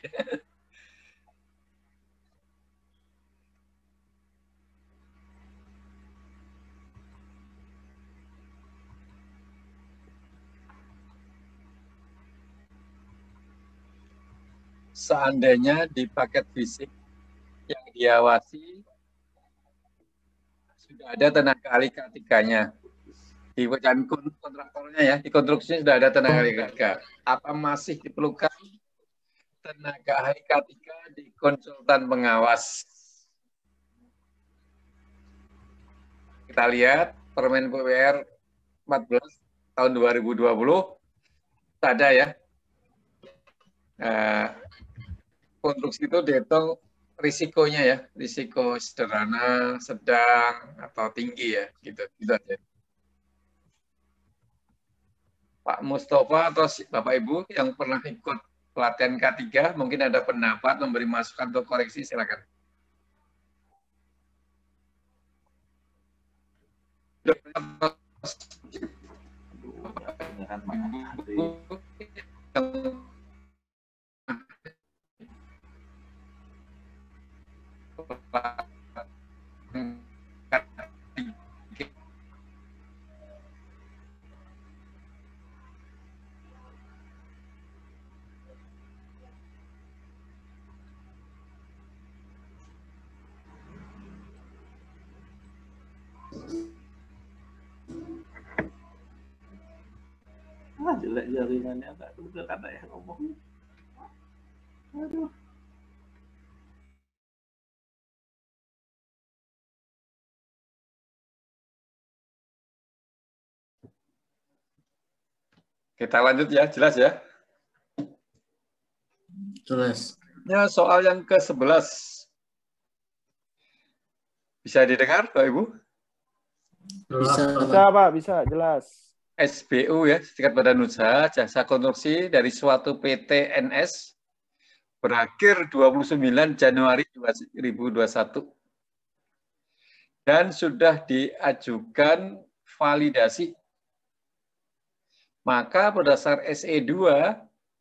Seandainya di paket fisik yang diawasi sudah ada tenaga ahli K3-nya. Di bagian kontraktornya ya, di konstruksinya sudah ada tenaga ahli K3. Apa masih diperlukan tenaga ahli K3 di konsultan pengawas? Kita lihat Permen PUPR 14 tahun 2020 ada ya. Konstruksi itu dihitung risikonya ya, risiko sederhana, sedang, atau tinggi ya, gitu aja. Pak Mustafa atau Bapak Ibu yang pernah ikut pelatihan K3, mungkin ada pendapat, memberi masukan atau koreksi, silakan. Jelek jaringannya enggak juga kata ya ngomong. Aduh. Kita lanjut ya, jelas ya? jelas. Ya, soal yang ke-11. Bisa didengar, Bapak Ibu? Bisa Pak, bisa, jelas. SBU ya, Serikat Badan Usaha Jasa Konstruksi dari suatu PT NS berakhir 29 Januari 2021 dan sudah diajukan validasi. Maka berdasar SE2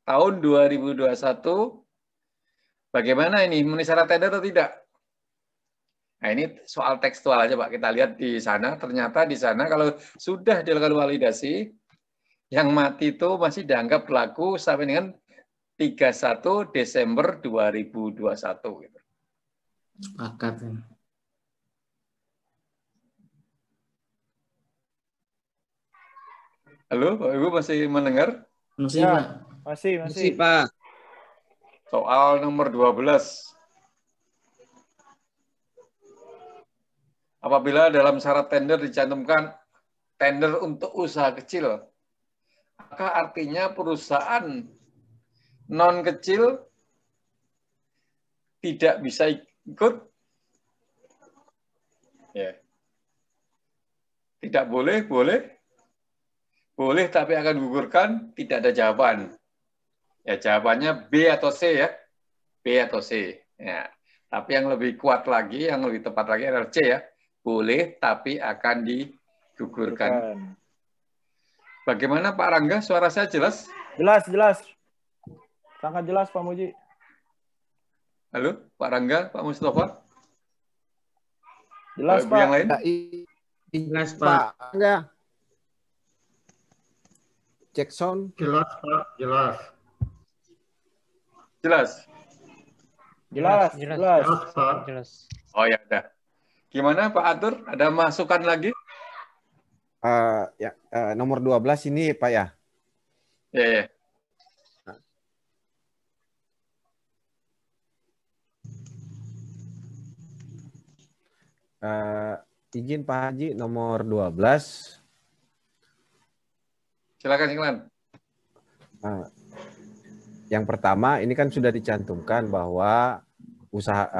tahun 2021, bagaimana ini? Memenuhi syarat tender atau tidak? Nah, ini soal tekstual aja Pak, kita lihat di sana, ternyata di sana kalau sudah dilakukan validasi, yang mati itu masih dianggap berlaku sampai dengan 31 Desember 2021. Gitu. Sepakat. Halo, Pak Ibu masih mendengar? Masih Ya, Pak. Masih Pak. Soal nomor 12. Apabila dalam syarat tender dicantumkan tender untuk usaha kecil, maka artinya perusahaan non kecil tidak bisa ikut. Ya. Tidak boleh, boleh. Boleh tapi akan digugurkan, tidak ada jawaban. Ya, jawabannya B atau C ya. B atau C. Ya. Tapi yang lebih kuat lagi, yang lebih tepat lagi adalah C ya. Boleh, tapi akan digugurkan. Bagaimana Pak Rangga? Suara saya jelas? Jelas, jelas. Sangat jelas Pak Muji. Halo, Pak Rangga, Pak Mustafa? Jelas, Pak. Yang lain? Jelas, Pak. Enggak. Cek sound. Jelas, Pak. Jelas. Jelas? Jelas, jelas. Jelas, Pak. Jelas. Oh ya, udah. Gimana Pak Atur? Ada masukan lagi? Nomor 12 ini Pak ya? Ya, ya. Izin Pak Haji, nomor 12. Silakan, silakan. Yang pertama, ini kan sudah dicantumkan bahwa usaha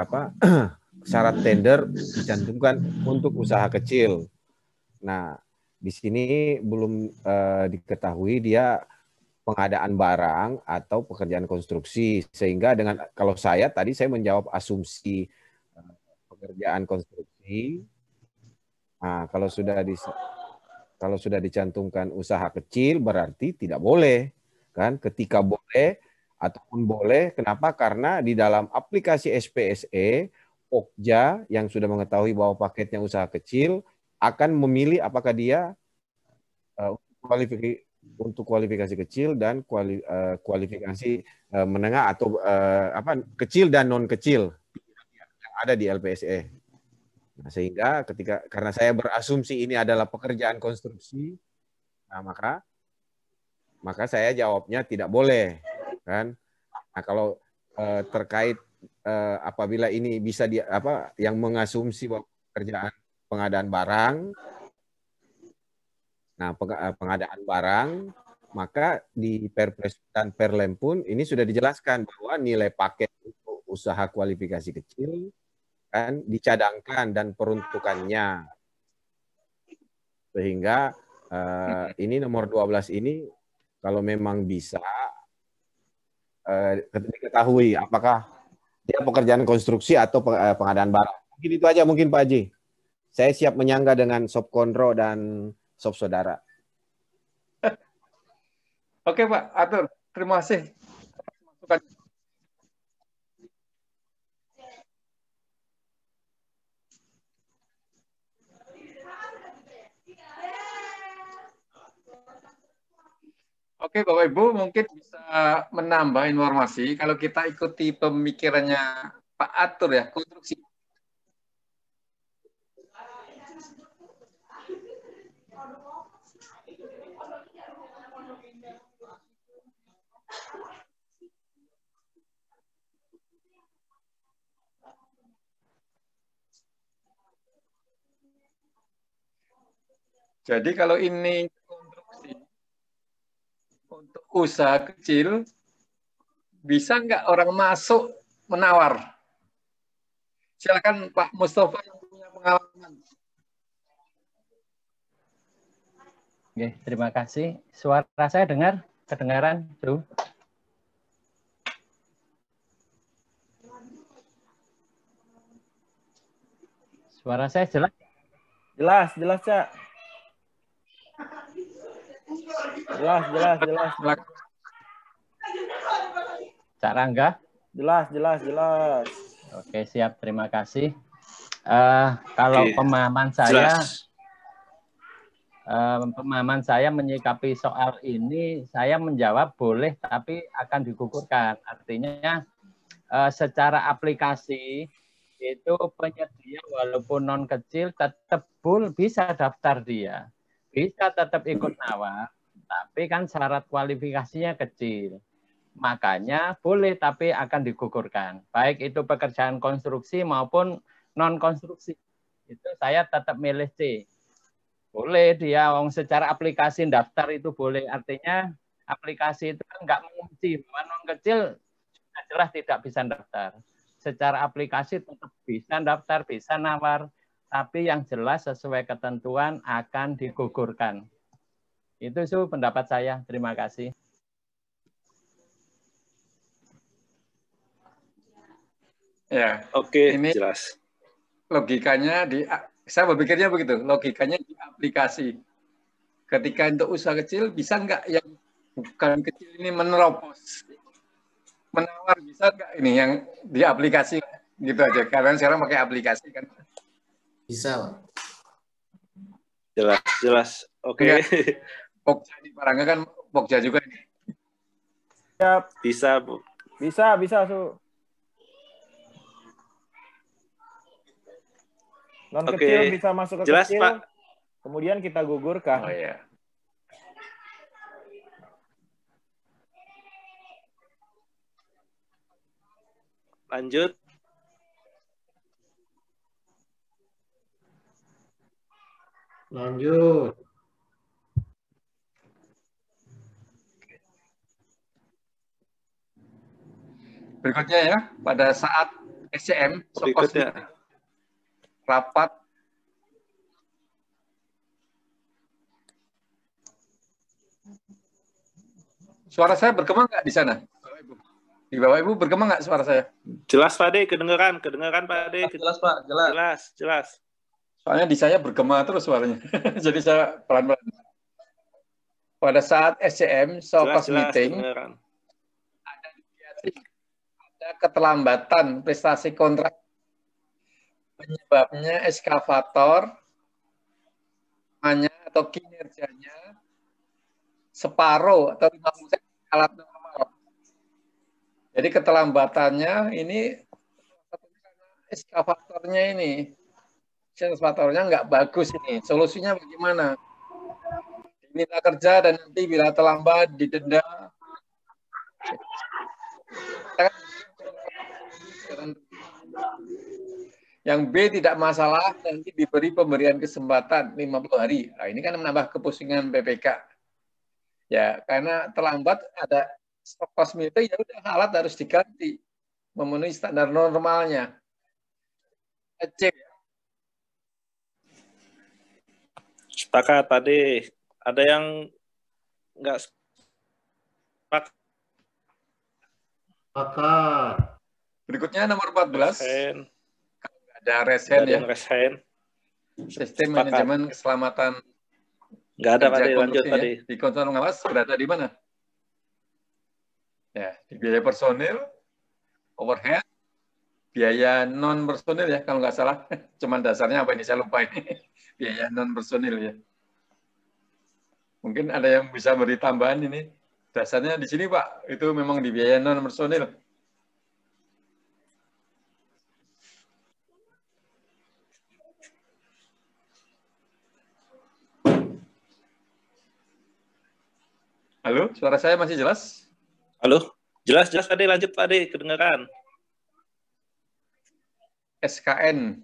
syarat tender dicantumkan untuk usaha kecil. Nah, di sini belum diketahui dia pengadaan barang atau pekerjaan konstruksi, sehingga kalau saya tadi saya menjawab asumsi pekerjaan konstruksi. Nah, kalau sudah dicantumkan usaha kecil berarti tidak boleh, kan? Ketika boleh ataupun boleh, kenapa? Karena di dalam aplikasi SPSE, Pokja yang sudah mengetahui bahwa paketnya usaha kecil akan memilih apakah dia untuk kualifikasi kecil dan kualifikasi menengah atau kecil dan non kecil yang ada di LPSE. Nah, sehingga karena saya berasumsi ini adalah pekerjaan konstruksi, nah maka saya jawabnya tidak boleh, kan? Nah, kalau terkait apabila ini bisa yang mengasumsi bahwa pekerjaan pengadaan barang, nah pengadaan barang, maka di Perpres dan Perlem pun ini sudah dijelaskan bahwa nilai paket untuk usaha kualifikasi kecil kan dicadangkan dan peruntukannya, sehingga ini nomor 12 ini kalau memang bisa diketahui apakah dia pekerjaan konstruksi atau pengadaan barang. Mungkin itu aja mungkin Pak Haji. Saya siap menyangga dengan Sob Kondro dan Sob Saudara. Oke Pak Atur, terima kasih. Oke Bapak Ibu, mungkin bisa menambah informasi kalau kita ikuti pemikirannya Pak Atur ya, konstruksi. Jadi kalau ini konstruksi untuk usaha kecil, bisa nggak orang masuk menawar? Silakan Pak Mustafa yang punya pengalaman. Oke, terima kasih. Suara saya kedengaran, Bro? Suara saya jelas? Jelas, jelas, Cak. Jelas. Cak Rangga? Jelas. Oke, siap. Terima kasih. Kalau pemahaman saya menyikapi soal ini, saya menjawab boleh, tapi akan digugurkan. Artinya, secara aplikasi itu penyedia walaupun non kecil tetap bisa daftar dia, bisa tetap ikut nawar, tapi kan syarat kualifikasinya kecil. Makanya boleh tapi akan digugurkan. Baik itu pekerjaan konstruksi maupun non-konstruksi. Itu saya tetap milih C. Boleh dia secara aplikasi daftar itu boleh. Artinya aplikasi itu kan nggak mengunci bahwa non-kecil sudah jelas tidak bisa daftar. Secara aplikasi tetap bisa daftar, bisa nawar. Tapi yang jelas sesuai ketentuan akan digugurkan. Itu pendapat saya. Terima kasih. Ya. Oke, ini jelas. Logikanya saya berpikirnya begitu, logikanya di aplikasi. Ketika untuk usaha kecil, bisa nggak yang bukan kecil ini menerobos, menawar, bisa nggak ini yang di aplikasi gitu aja? Karena sekarang pakai aplikasi kan. Bisa, Pak. Jelas. Oke. Pokja di Parangga kan Pokja juga ini. Siap. Bisa, Bu. Bisa, Su. Non kecil bisa masuk ke jelas, kecil. Pak. Kemudian kita gugurkan. Oh iya. Lanjut. Berikutnya ya, pada saat SCM, rapat suara saya berkembang nggak di sana? Di bawah Ibu berkembang nggak suara saya? Jelas, Pak De, kedengeran Pak De. Jelas, Pak, jelas. Soalnya di saya bergema terus suaranya. Jadi saya pelan-pelan. Pada saat SCM, Sokos meeting, ada keterlambatan prestasi kontrak. Penyebabnya eskavator hanya atau kinerjanya separuh atau 50% alat normal. Jadi keterlambatannya ini eskavatornya nggak bagus ini. Solusinya bagaimana? Diminta kerja dan nanti bila terlambat didenda. Yang B tidak masalah, nanti diberi pemberian kesempatan 50 hari. Nah, ini kan menambah kepusingan BPK. Ya, karena terlambat ada stok cost meeting, ya udah alat harus diganti. Memenuhi standar normalnya. Cek. Sepakat, Pak De. Ada yang nggak sepakat? Berikutnya nomor 14. Ada resen ya. Sistem manajemen keselamatan. Nggak ada, Pak De. Lanjut, Pak De. Di konsultan pengawas berada di mana? Ya, di biaya personil, overhead, biaya non personil ya, kalau nggak salah. Cuman dasarnya apa ini, saya lupa ini. Biaya non personil ya. Mungkin ada yang bisa beri tambahan ini. Dasarnya di sini, Pak. Itu memang di biaya non personil. Halo, suara saya masih jelas? Halo, jelas Pak De. Lanjut, Pak De, kedengaran. SKN,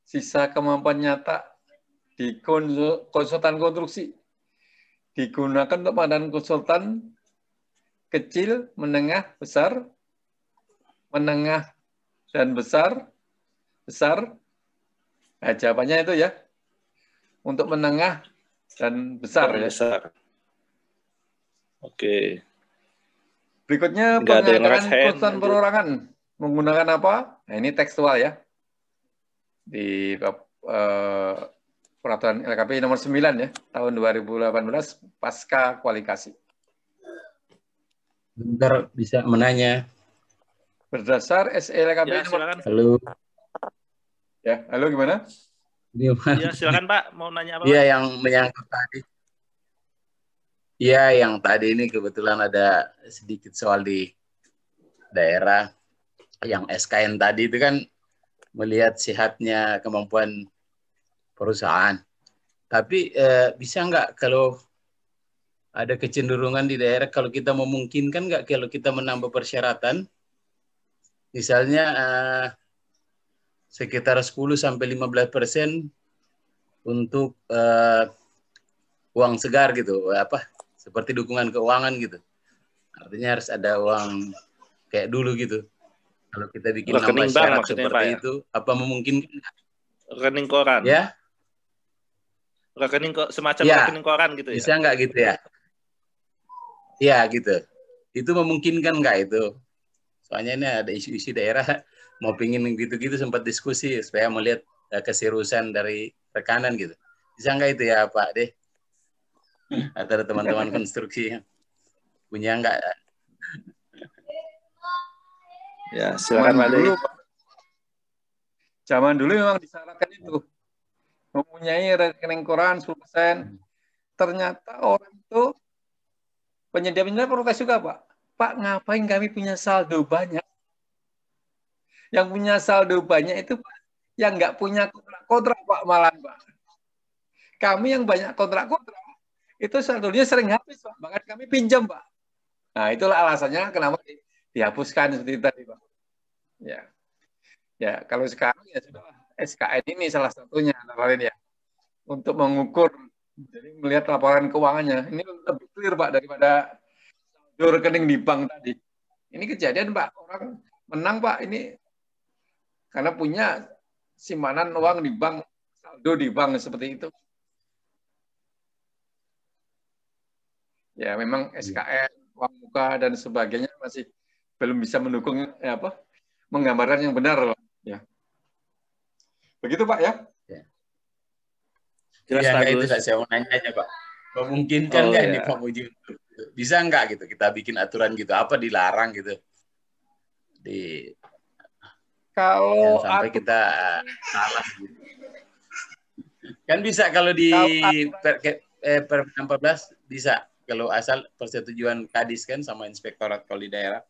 sisa kemampuan nyata di konsultan konstruksi digunakan untuk pengadaan konsultan kecil, menengah, besar, menengah dan besar. Nah, jawabannya itu ya, untuk menengah dan besar ya. Besar. Oke. Berikutnya pengaturan konsultan perorangan menggunakan apa? Nah, ini tekstual ya. Di peraturan LKP nomor 9 ya, tahun 2018 pasca kualifikasi. Bentar, bisa menanya. Berdasar SE LKP ya, nomor... Halo. Ya, halo gimana? Ya, silakan Pak, mau nanya apa? Iya, yang menyangkut tadi. Iya, yang tadi ini kebetulan ada sedikit soal di daerah yang SKN tadi itu kan melihat sehatnya kemampuan perusahaan. Tapi bisa nggak kalau ada kecenderungan di daerah kalau kita memungkinkan nggak kalau kita menambah persyaratan, misalnya sekitar 10-15% untuk uang segar gitu, seperti dukungan keuangan gitu. Artinya harus ada uang kayak dulu gitu. Kalau kita bikin nambah syarat seperti itu, apa memungkinkan? Rekening koran. Ya. Rekening semacam rekening koran gitu ya. Bisa nggak gitu ya? Iya gitu. Itu memungkinkan nggak itu? Soalnya ini ada isu-isu daerah mau pingin gitu-gitu, sempat diskusi supaya melihat keseriusan dari rekanan gitu. Bisa nggak itu ya Pak deh? Atau teman-teman konstruksi punya nggak? Ya, silakan Pak Deh. Zaman dulu memang disyaratkan itu. Mempunyai rekening koran 10%. Ternyata orang itu penyedia protes juga, Pak. Pak, ngapain kami punya saldo banyak? Yang punya saldo banyak itu Pak, yang nggak punya kontrak, Pak, malah, Pak. Kami yang banyak kontrak-kontrak, itu saldonya sering habis, Pak. Bahkan kami pinjam, Pak. Nah, itulah alasannya kenapa dihapuskan seperti tadi, Pak. Ya. Ya, kalau sekarang ya sudah SKN ini salah satunya, ya, untuk mengukur, jadi melihat laporan keuangannya. Ini lebih clear, Pak, daripada saldo rekening di bank tadi. Ini kejadian, Pak, orang menang, Pak, ini karena punya simpanan uang di bank, saldo di bank seperti itu. Ya, memang SKN, uang muka dan sebagainya masih belum bisa mendukung menggambarkan yang benar, ya. Begitu, Pak, ya? Jelas, ya, itu saya mau nanya aja, Pak. Memungkinkan nggak ini Pak Muji? Bisa nggak gitu kita bikin aturan gitu? Apa dilarang gitu? Kalau sampai kita salah gitu. Kan bisa kalau di per 14 bisa kalau asal persetujuan Kadis kan sama inspektorat kalau di daerah.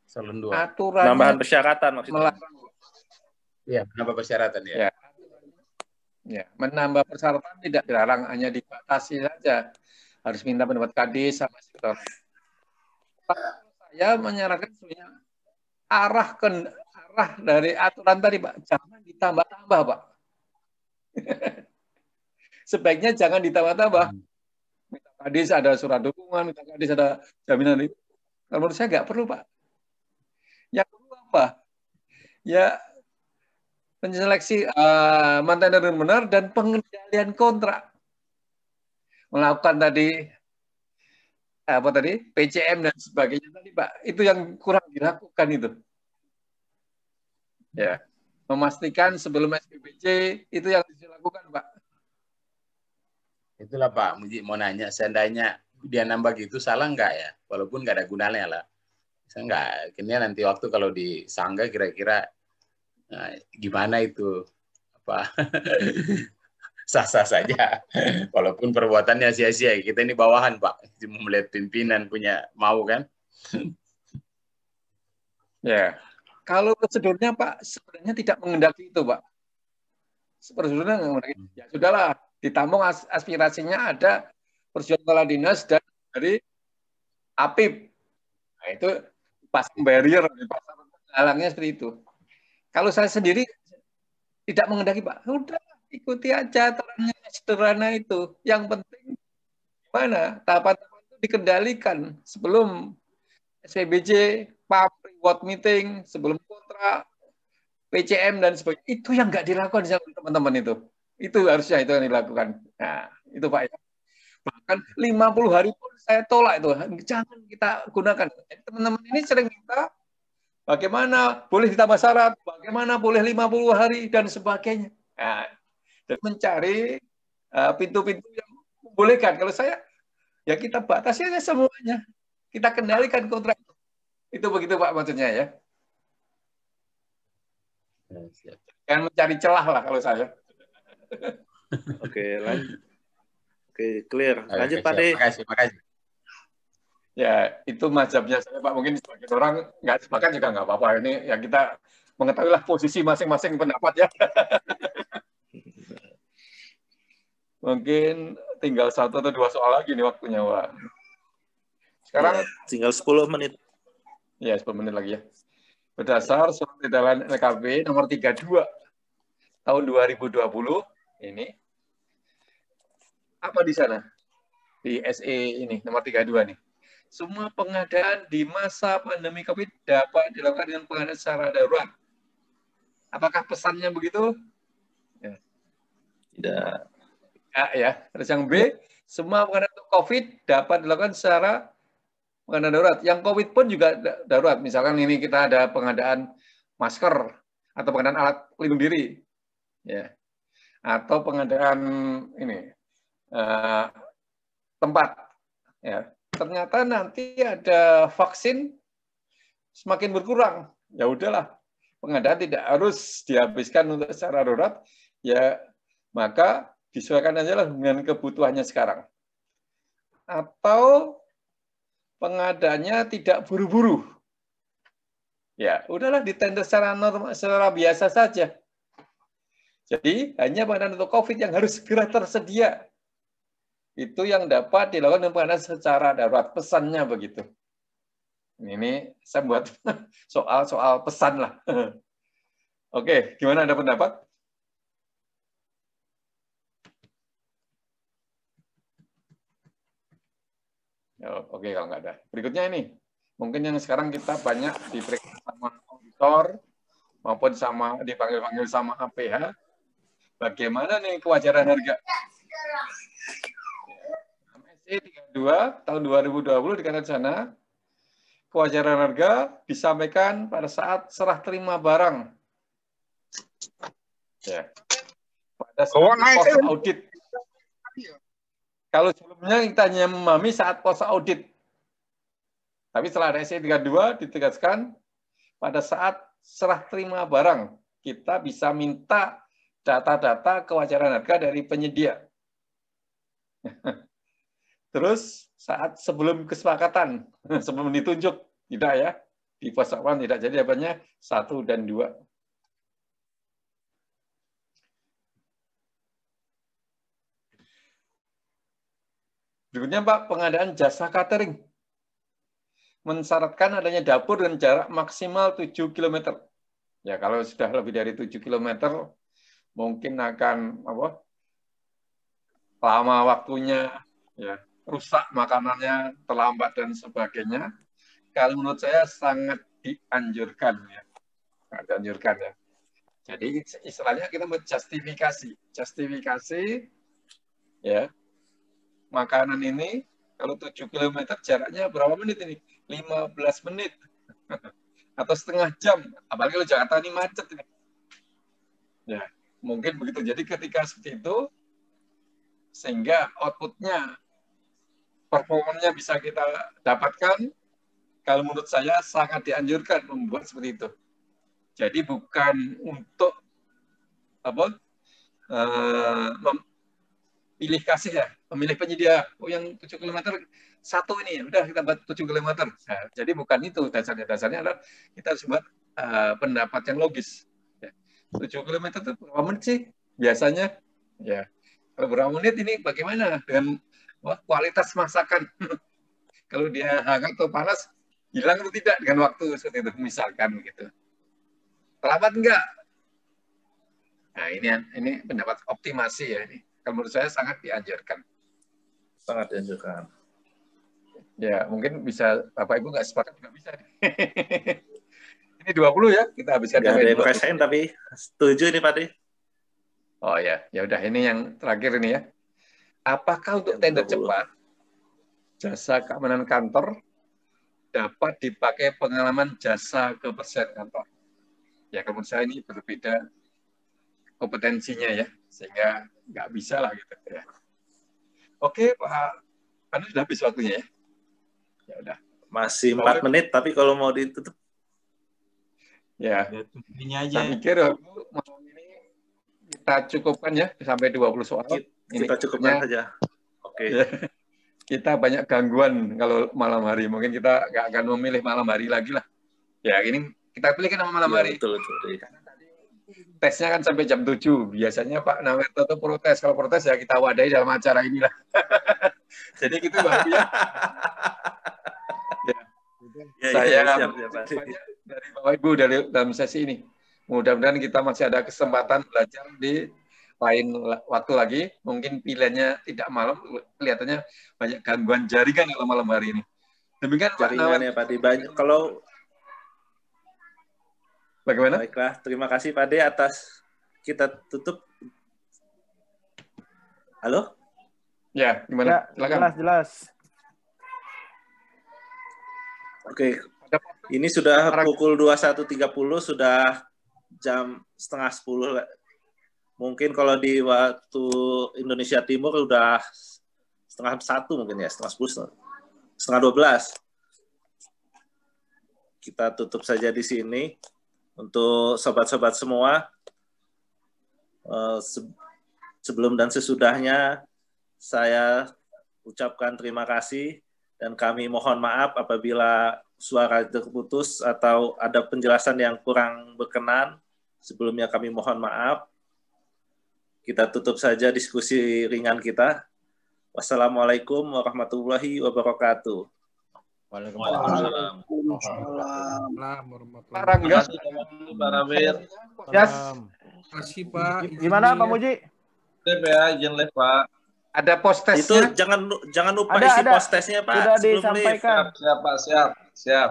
Salon 2. Tambahan persyaratan maksudnya. Iya, menambah persyaratan ya. Ya, menambah persyaratan tidak dilarang, hanya dibatasi saja. Harus minta pendapat Kadis sama inspektorat. Saya menyarankan sebenarnya arah dari aturan tadi, Pak, jangan ditambah-tambah, Pak. Sebaiknya jangan ditambah-tambah. Minta Kadis ada surat dukungan, minta Kadis ada jaminan itu. Kalau menurut saya nggak perlu, Pak. Yang perlu apa? Ya, penyeleksi mantan dan benar dan pengendalian kontrak. Melakukan tadi PCM dan sebagainya tadi, Pak. Itu yang kurang dilakukan itu. Ya, memastikan sebelum SPBC itu yang dilakukan, Pak. Itulah Pak Muji mau nanya, seandainya dia nambah gitu salah nggak ya? Walaupun nggak ada gunanya lah. Saya nggak, akhirnya nanti waktu kalau disanggah kira-kira gimana itu apa sah-sah saja. Walaupun perbuatannya sia-sia, kita ini bawahan Pak, cuma melihat pimpinan punya mau kan. Ya, kalau prosedurnya Pak sebenarnya tidak mengendaki itu, Pak. Prosedurnya nggak mengendaki. Ya sudahlah, ditampung aspirasinya ada persetujuan kepala dinas dan dari APIP. Nah, itu pasang barrier, pasang halangnya seperti itu. Kalau saya sendiri tidak mengendaki, Pak, udah ikuti aja aturannya sederhana itu. Yang penting gimana tahapan-tahapan itu dikendalikan sebelum SPBC, PAP, reward meeting, sebelum kontrak, PCM dan sebagainya. Itu yang nggak dilakukan teman-teman itu. Itu harusnya itu yang dilakukan. Nah, itu Pak ya. Bahkan 50 hari pun saya tolak itu. Jangan kita gunakan. Teman-teman ini sering minta bagaimana boleh ditambah syarat, bagaimana boleh 50 hari dan sebagainya. Nah, dan mencari pintu-pintu yang membolehkan. Kalau saya, ya kita batasi aja semuanya. Kita kendalikan kontrak. Itu begitu Pak maksudnya ya. Jangan mencari celah lah kalau saya. Oke, lanjut. Oke, clear. Lanjut Pak De. Makasih. Ya, itu mazhabnya saya Pak. Mungkin sebagian orang nggak sepakat juga nggak apa-apa. Ini ya kita mengetahuilah posisi masing-masing pendapat ya. Mungkin tinggal 1 atau 2 soal lagi nih waktunya, Pak. Sekarang ya, tinggal 10 menit. Ya, 10 menit lagi ya. Berdasar surat edaran LKB nomor 32 tahun 2020 ini apa di sana? Di SE ini nomor 32 nih. Semua pengadaan di masa pandemi Covid dapat dilakukan dengan pengadaan secara darurat. Apakah pesannya begitu? Ya. Tidak. Ya. Terus yang B, semua pengadaan untuk Covid dapat dilakukan secara pengadaan darurat. Yang COVID pun juga darurat. Misalkan ini kita ada pengadaan masker atau pengadaan alat pelindung diri, ya, atau pengadaan ini tempat, ya. Ternyata nanti ada vaksin semakin berkurang, ya udahlah, pengadaan tidak harus dihabiskan untuk secara darurat, ya maka disesuaikan aja lah dengan kebutuhannya sekarang. Atau pengadanya tidak buru-buru. Ya, udahlah ditender secara normal, secara biasa saja. Jadi, hanya pengadaan untuk COVID yang harus segera tersedia. Itu yang dapat dilakukan dengan pengadaan secara darurat. Pesannya begitu. Ini saya buat soal pesan lah. Oke, gimana, ada pendapat? Oke, kalau nggak ada. Berikutnya ini. Mungkin yang sekarang kita banyak diperiksa sama auditor, maupun dipanggil-panggil sama APH. Bagaimana nih kewajaran harga? MSI 32 tahun 2020 dikatakan sana, kewajaran harga disampaikan pada saat serah terima barang. Ya. Pada saat pos audit. Kalau sebelumnya kita hanya memahami saat pos audit. Tapi setelah ada SE 32 ditegaskan pada saat serah terima barang, kita bisa minta data-data kewajaran harga dari penyedia. Terus saat sebelum kesepakatan, sebelum ditunjuk, tidak ya. Di pos awal tidak, jadi jawabannya 1 dan 2. Berikutnya Pak, pengadaan jasa catering. Mensyaratkan adanya dapur dengan jarak maksimal 7 km. Ya, kalau sudah lebih dari 7 km, mungkin akan lama waktunya, ya, rusak makanannya, terlambat dan sebagainya. Kalau menurut saya sangat dianjurkan, ya. Sangat dianjurkan, ya. Jadi istilahnya kita buat justifikasi, ya. Makanan ini kalau 7 km jaraknya berapa menit ini? 15 menit. Atau setengah jam. Apalagi kalau Jakarta ini macet ini. Ya, mungkin begitu. Jadi ketika seperti itu, sehingga outputnya, performanya bisa kita dapatkan, kalau menurut saya sangat dianjurkan membuat seperti itu. Jadi bukan untuk pilih kasih ya, memilih penyedia. Oh, yang 7 km satu ini, udah kita buat 7 km. Nah, jadi bukan itu dasarnya. Dasarnya adalah kita harus buat pendapat yang logis. Ya. 7 km itu berapa menit sih biasanya? Ya. Kalau berapa menit ini bagaimana dengan kualitas masakan? Kalau dia hangat atau panas, hilang atau tidak dengan waktu seperti itu, misalkan gitu. Terlambat enggak? Nah, ini pendapat optimasi ya ini. Kalau menurut saya sangat dianjurkan. Sangat dianjurkan. Ya, mungkin bisa Bapak Ibu nggak sepakat juga bisa. Ini 20 ya, kita habiskan Nggak sampai ada yang 20. rasain tapi setuju ini Pak De. Oh ya, ya udah ini yang terakhir ini ya. Apakah untuk tender cepat jasa keamanan kantor dapat dipakai pengalaman jasa kebersihan kantor? Ya, menurut saya ini berbeda kompetensinya ya, sehingga nggak bisa lah gitu ya. Oke Pak, kan sudah habis waktunya ya. Ya udah. Masih 4 menit, tapi kalau mau ditutup. Ya, ini aja. saya pikir malam ini kita cukupkan ya sampai 20 soal. Kita cukupkan saja. Oke. Ya, kita banyak gangguan kalau malam hari. Mungkin kita nggak akan memilih malam hari lagi lah. Ya, ini kita pilihkan sama malam hari. Betul. Tesnya kan sampai jam 7. Biasanya Pak Nawerto itu protes. Kalau protes ya kita wadahi dalam acara inilah. Jadi gitu Bang ya. Saya siap, dari Bapak Ibu dalam sesi ini. Mudah-mudahan kita masih ada kesempatan belajar di lain waktu lagi. Mungkin pilihannya tidak malam. Kelihatannya banyak gangguan jaringan kalau malam hari ini. Demikian Pak Jaringan ya Pak De. Banyak kalau bagaimana? Baiklah, terima kasih Pak De atas kita tutup. Halo? Ya, gimana? Ya, jelas. Oke. Ini sudah pukul 21.30, sudah jam 9:30. Mungkin kalau di waktu Indonesia Timur udah 9:30 mungkin ya, 9:30, 11:30. Kita tutup saja di sini. Untuk sobat-sobat semua, sebelum dan sesudahnya saya ucapkan terima kasih dan kami mohon maaf apabila suara terputus atau ada penjelasan yang kurang berkenan. Sebelumnya kami mohon maaf. Kita tutup saja diskusi ringan kita. Wassalamualaikum warahmatullahi wabarakatuh. Waalaikumsalam. Pak Rangga. Yes. Kasih Pak. Gimana Pak Muji? Live ya, izin live Pak. Ada post Itu jangan lupa isi post testnya Pak. Sudah sebelum disampaikan. live. Siap Pak, siap.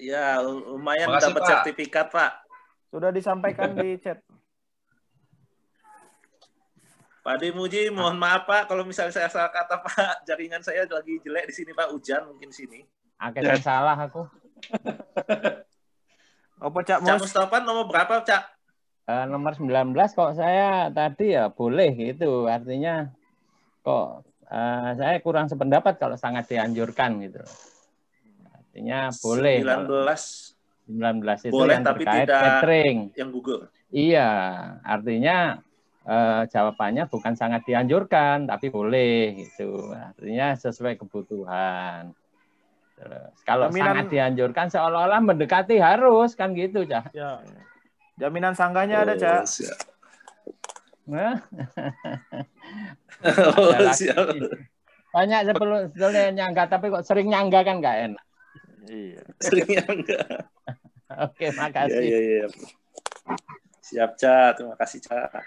Ya, lumayan Makasih, dapat Pak. sertifikat Pak. Sudah disampaikan di chat. Pak Dimuji, mohon maaf Pak kalau misalnya saya salah kata Pak. Jaringan saya lagi jelek di sini Pak, hujan mungkin sini. Akhirnya salah aku. Apa Cak Cak Mus? Mustafa nomor berapa Cak? Nomor 19 kok saya tadi ya boleh gitu. Artinya kok saya kurang sependapat kalau sangat dianjurkan gitu. Artinya boleh. 19 itu boleh, yang tapi terkait tidak catering. yang gugur. Iya, artinya jawabannya bukan sangat dianjurkan, tapi boleh gitu. Artinya sesuai kebutuhan. Terus, kalau sangat dianjurkan seolah-olah mendekati harus kan gitu, Cah. Ya. Jaminan sanggahnya ada, Cak. Nah. Siap. Banyak sebetulnya nyangga, tapi kok sering nyangga kan nggak enak. Iya. Sering nyangga. Oke, makasih. Iya. Siap, Cak. Terima kasih, Cak.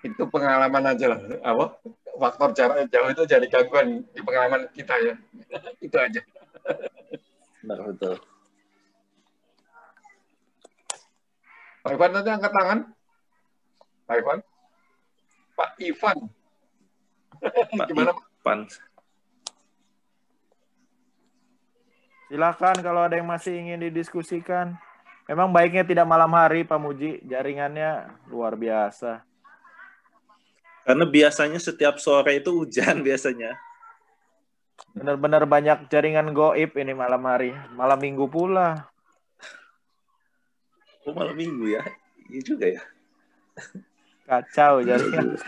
Itu pengalaman aja lah. Apa? Faktor jarak jauh itu jadi gangguan di pengalaman kita ya. Itu aja. Benar, betul. Pak Ivan nanti angkat tangan. Pak Ivan. Pak Ivan. Gimana Pak? Ivan. Silakan kalau ada yang masih ingin didiskusikan. Memang baiknya tidak malam hari, Pak Muji. Jaringannya luar biasa. Karena biasanya setiap sore itu hujan biasanya. Benar-benar banyak jaringan goib ini malam hari. Malam minggu pula. Oh, malam minggu ya? Iya juga ya. Kacau jaringan.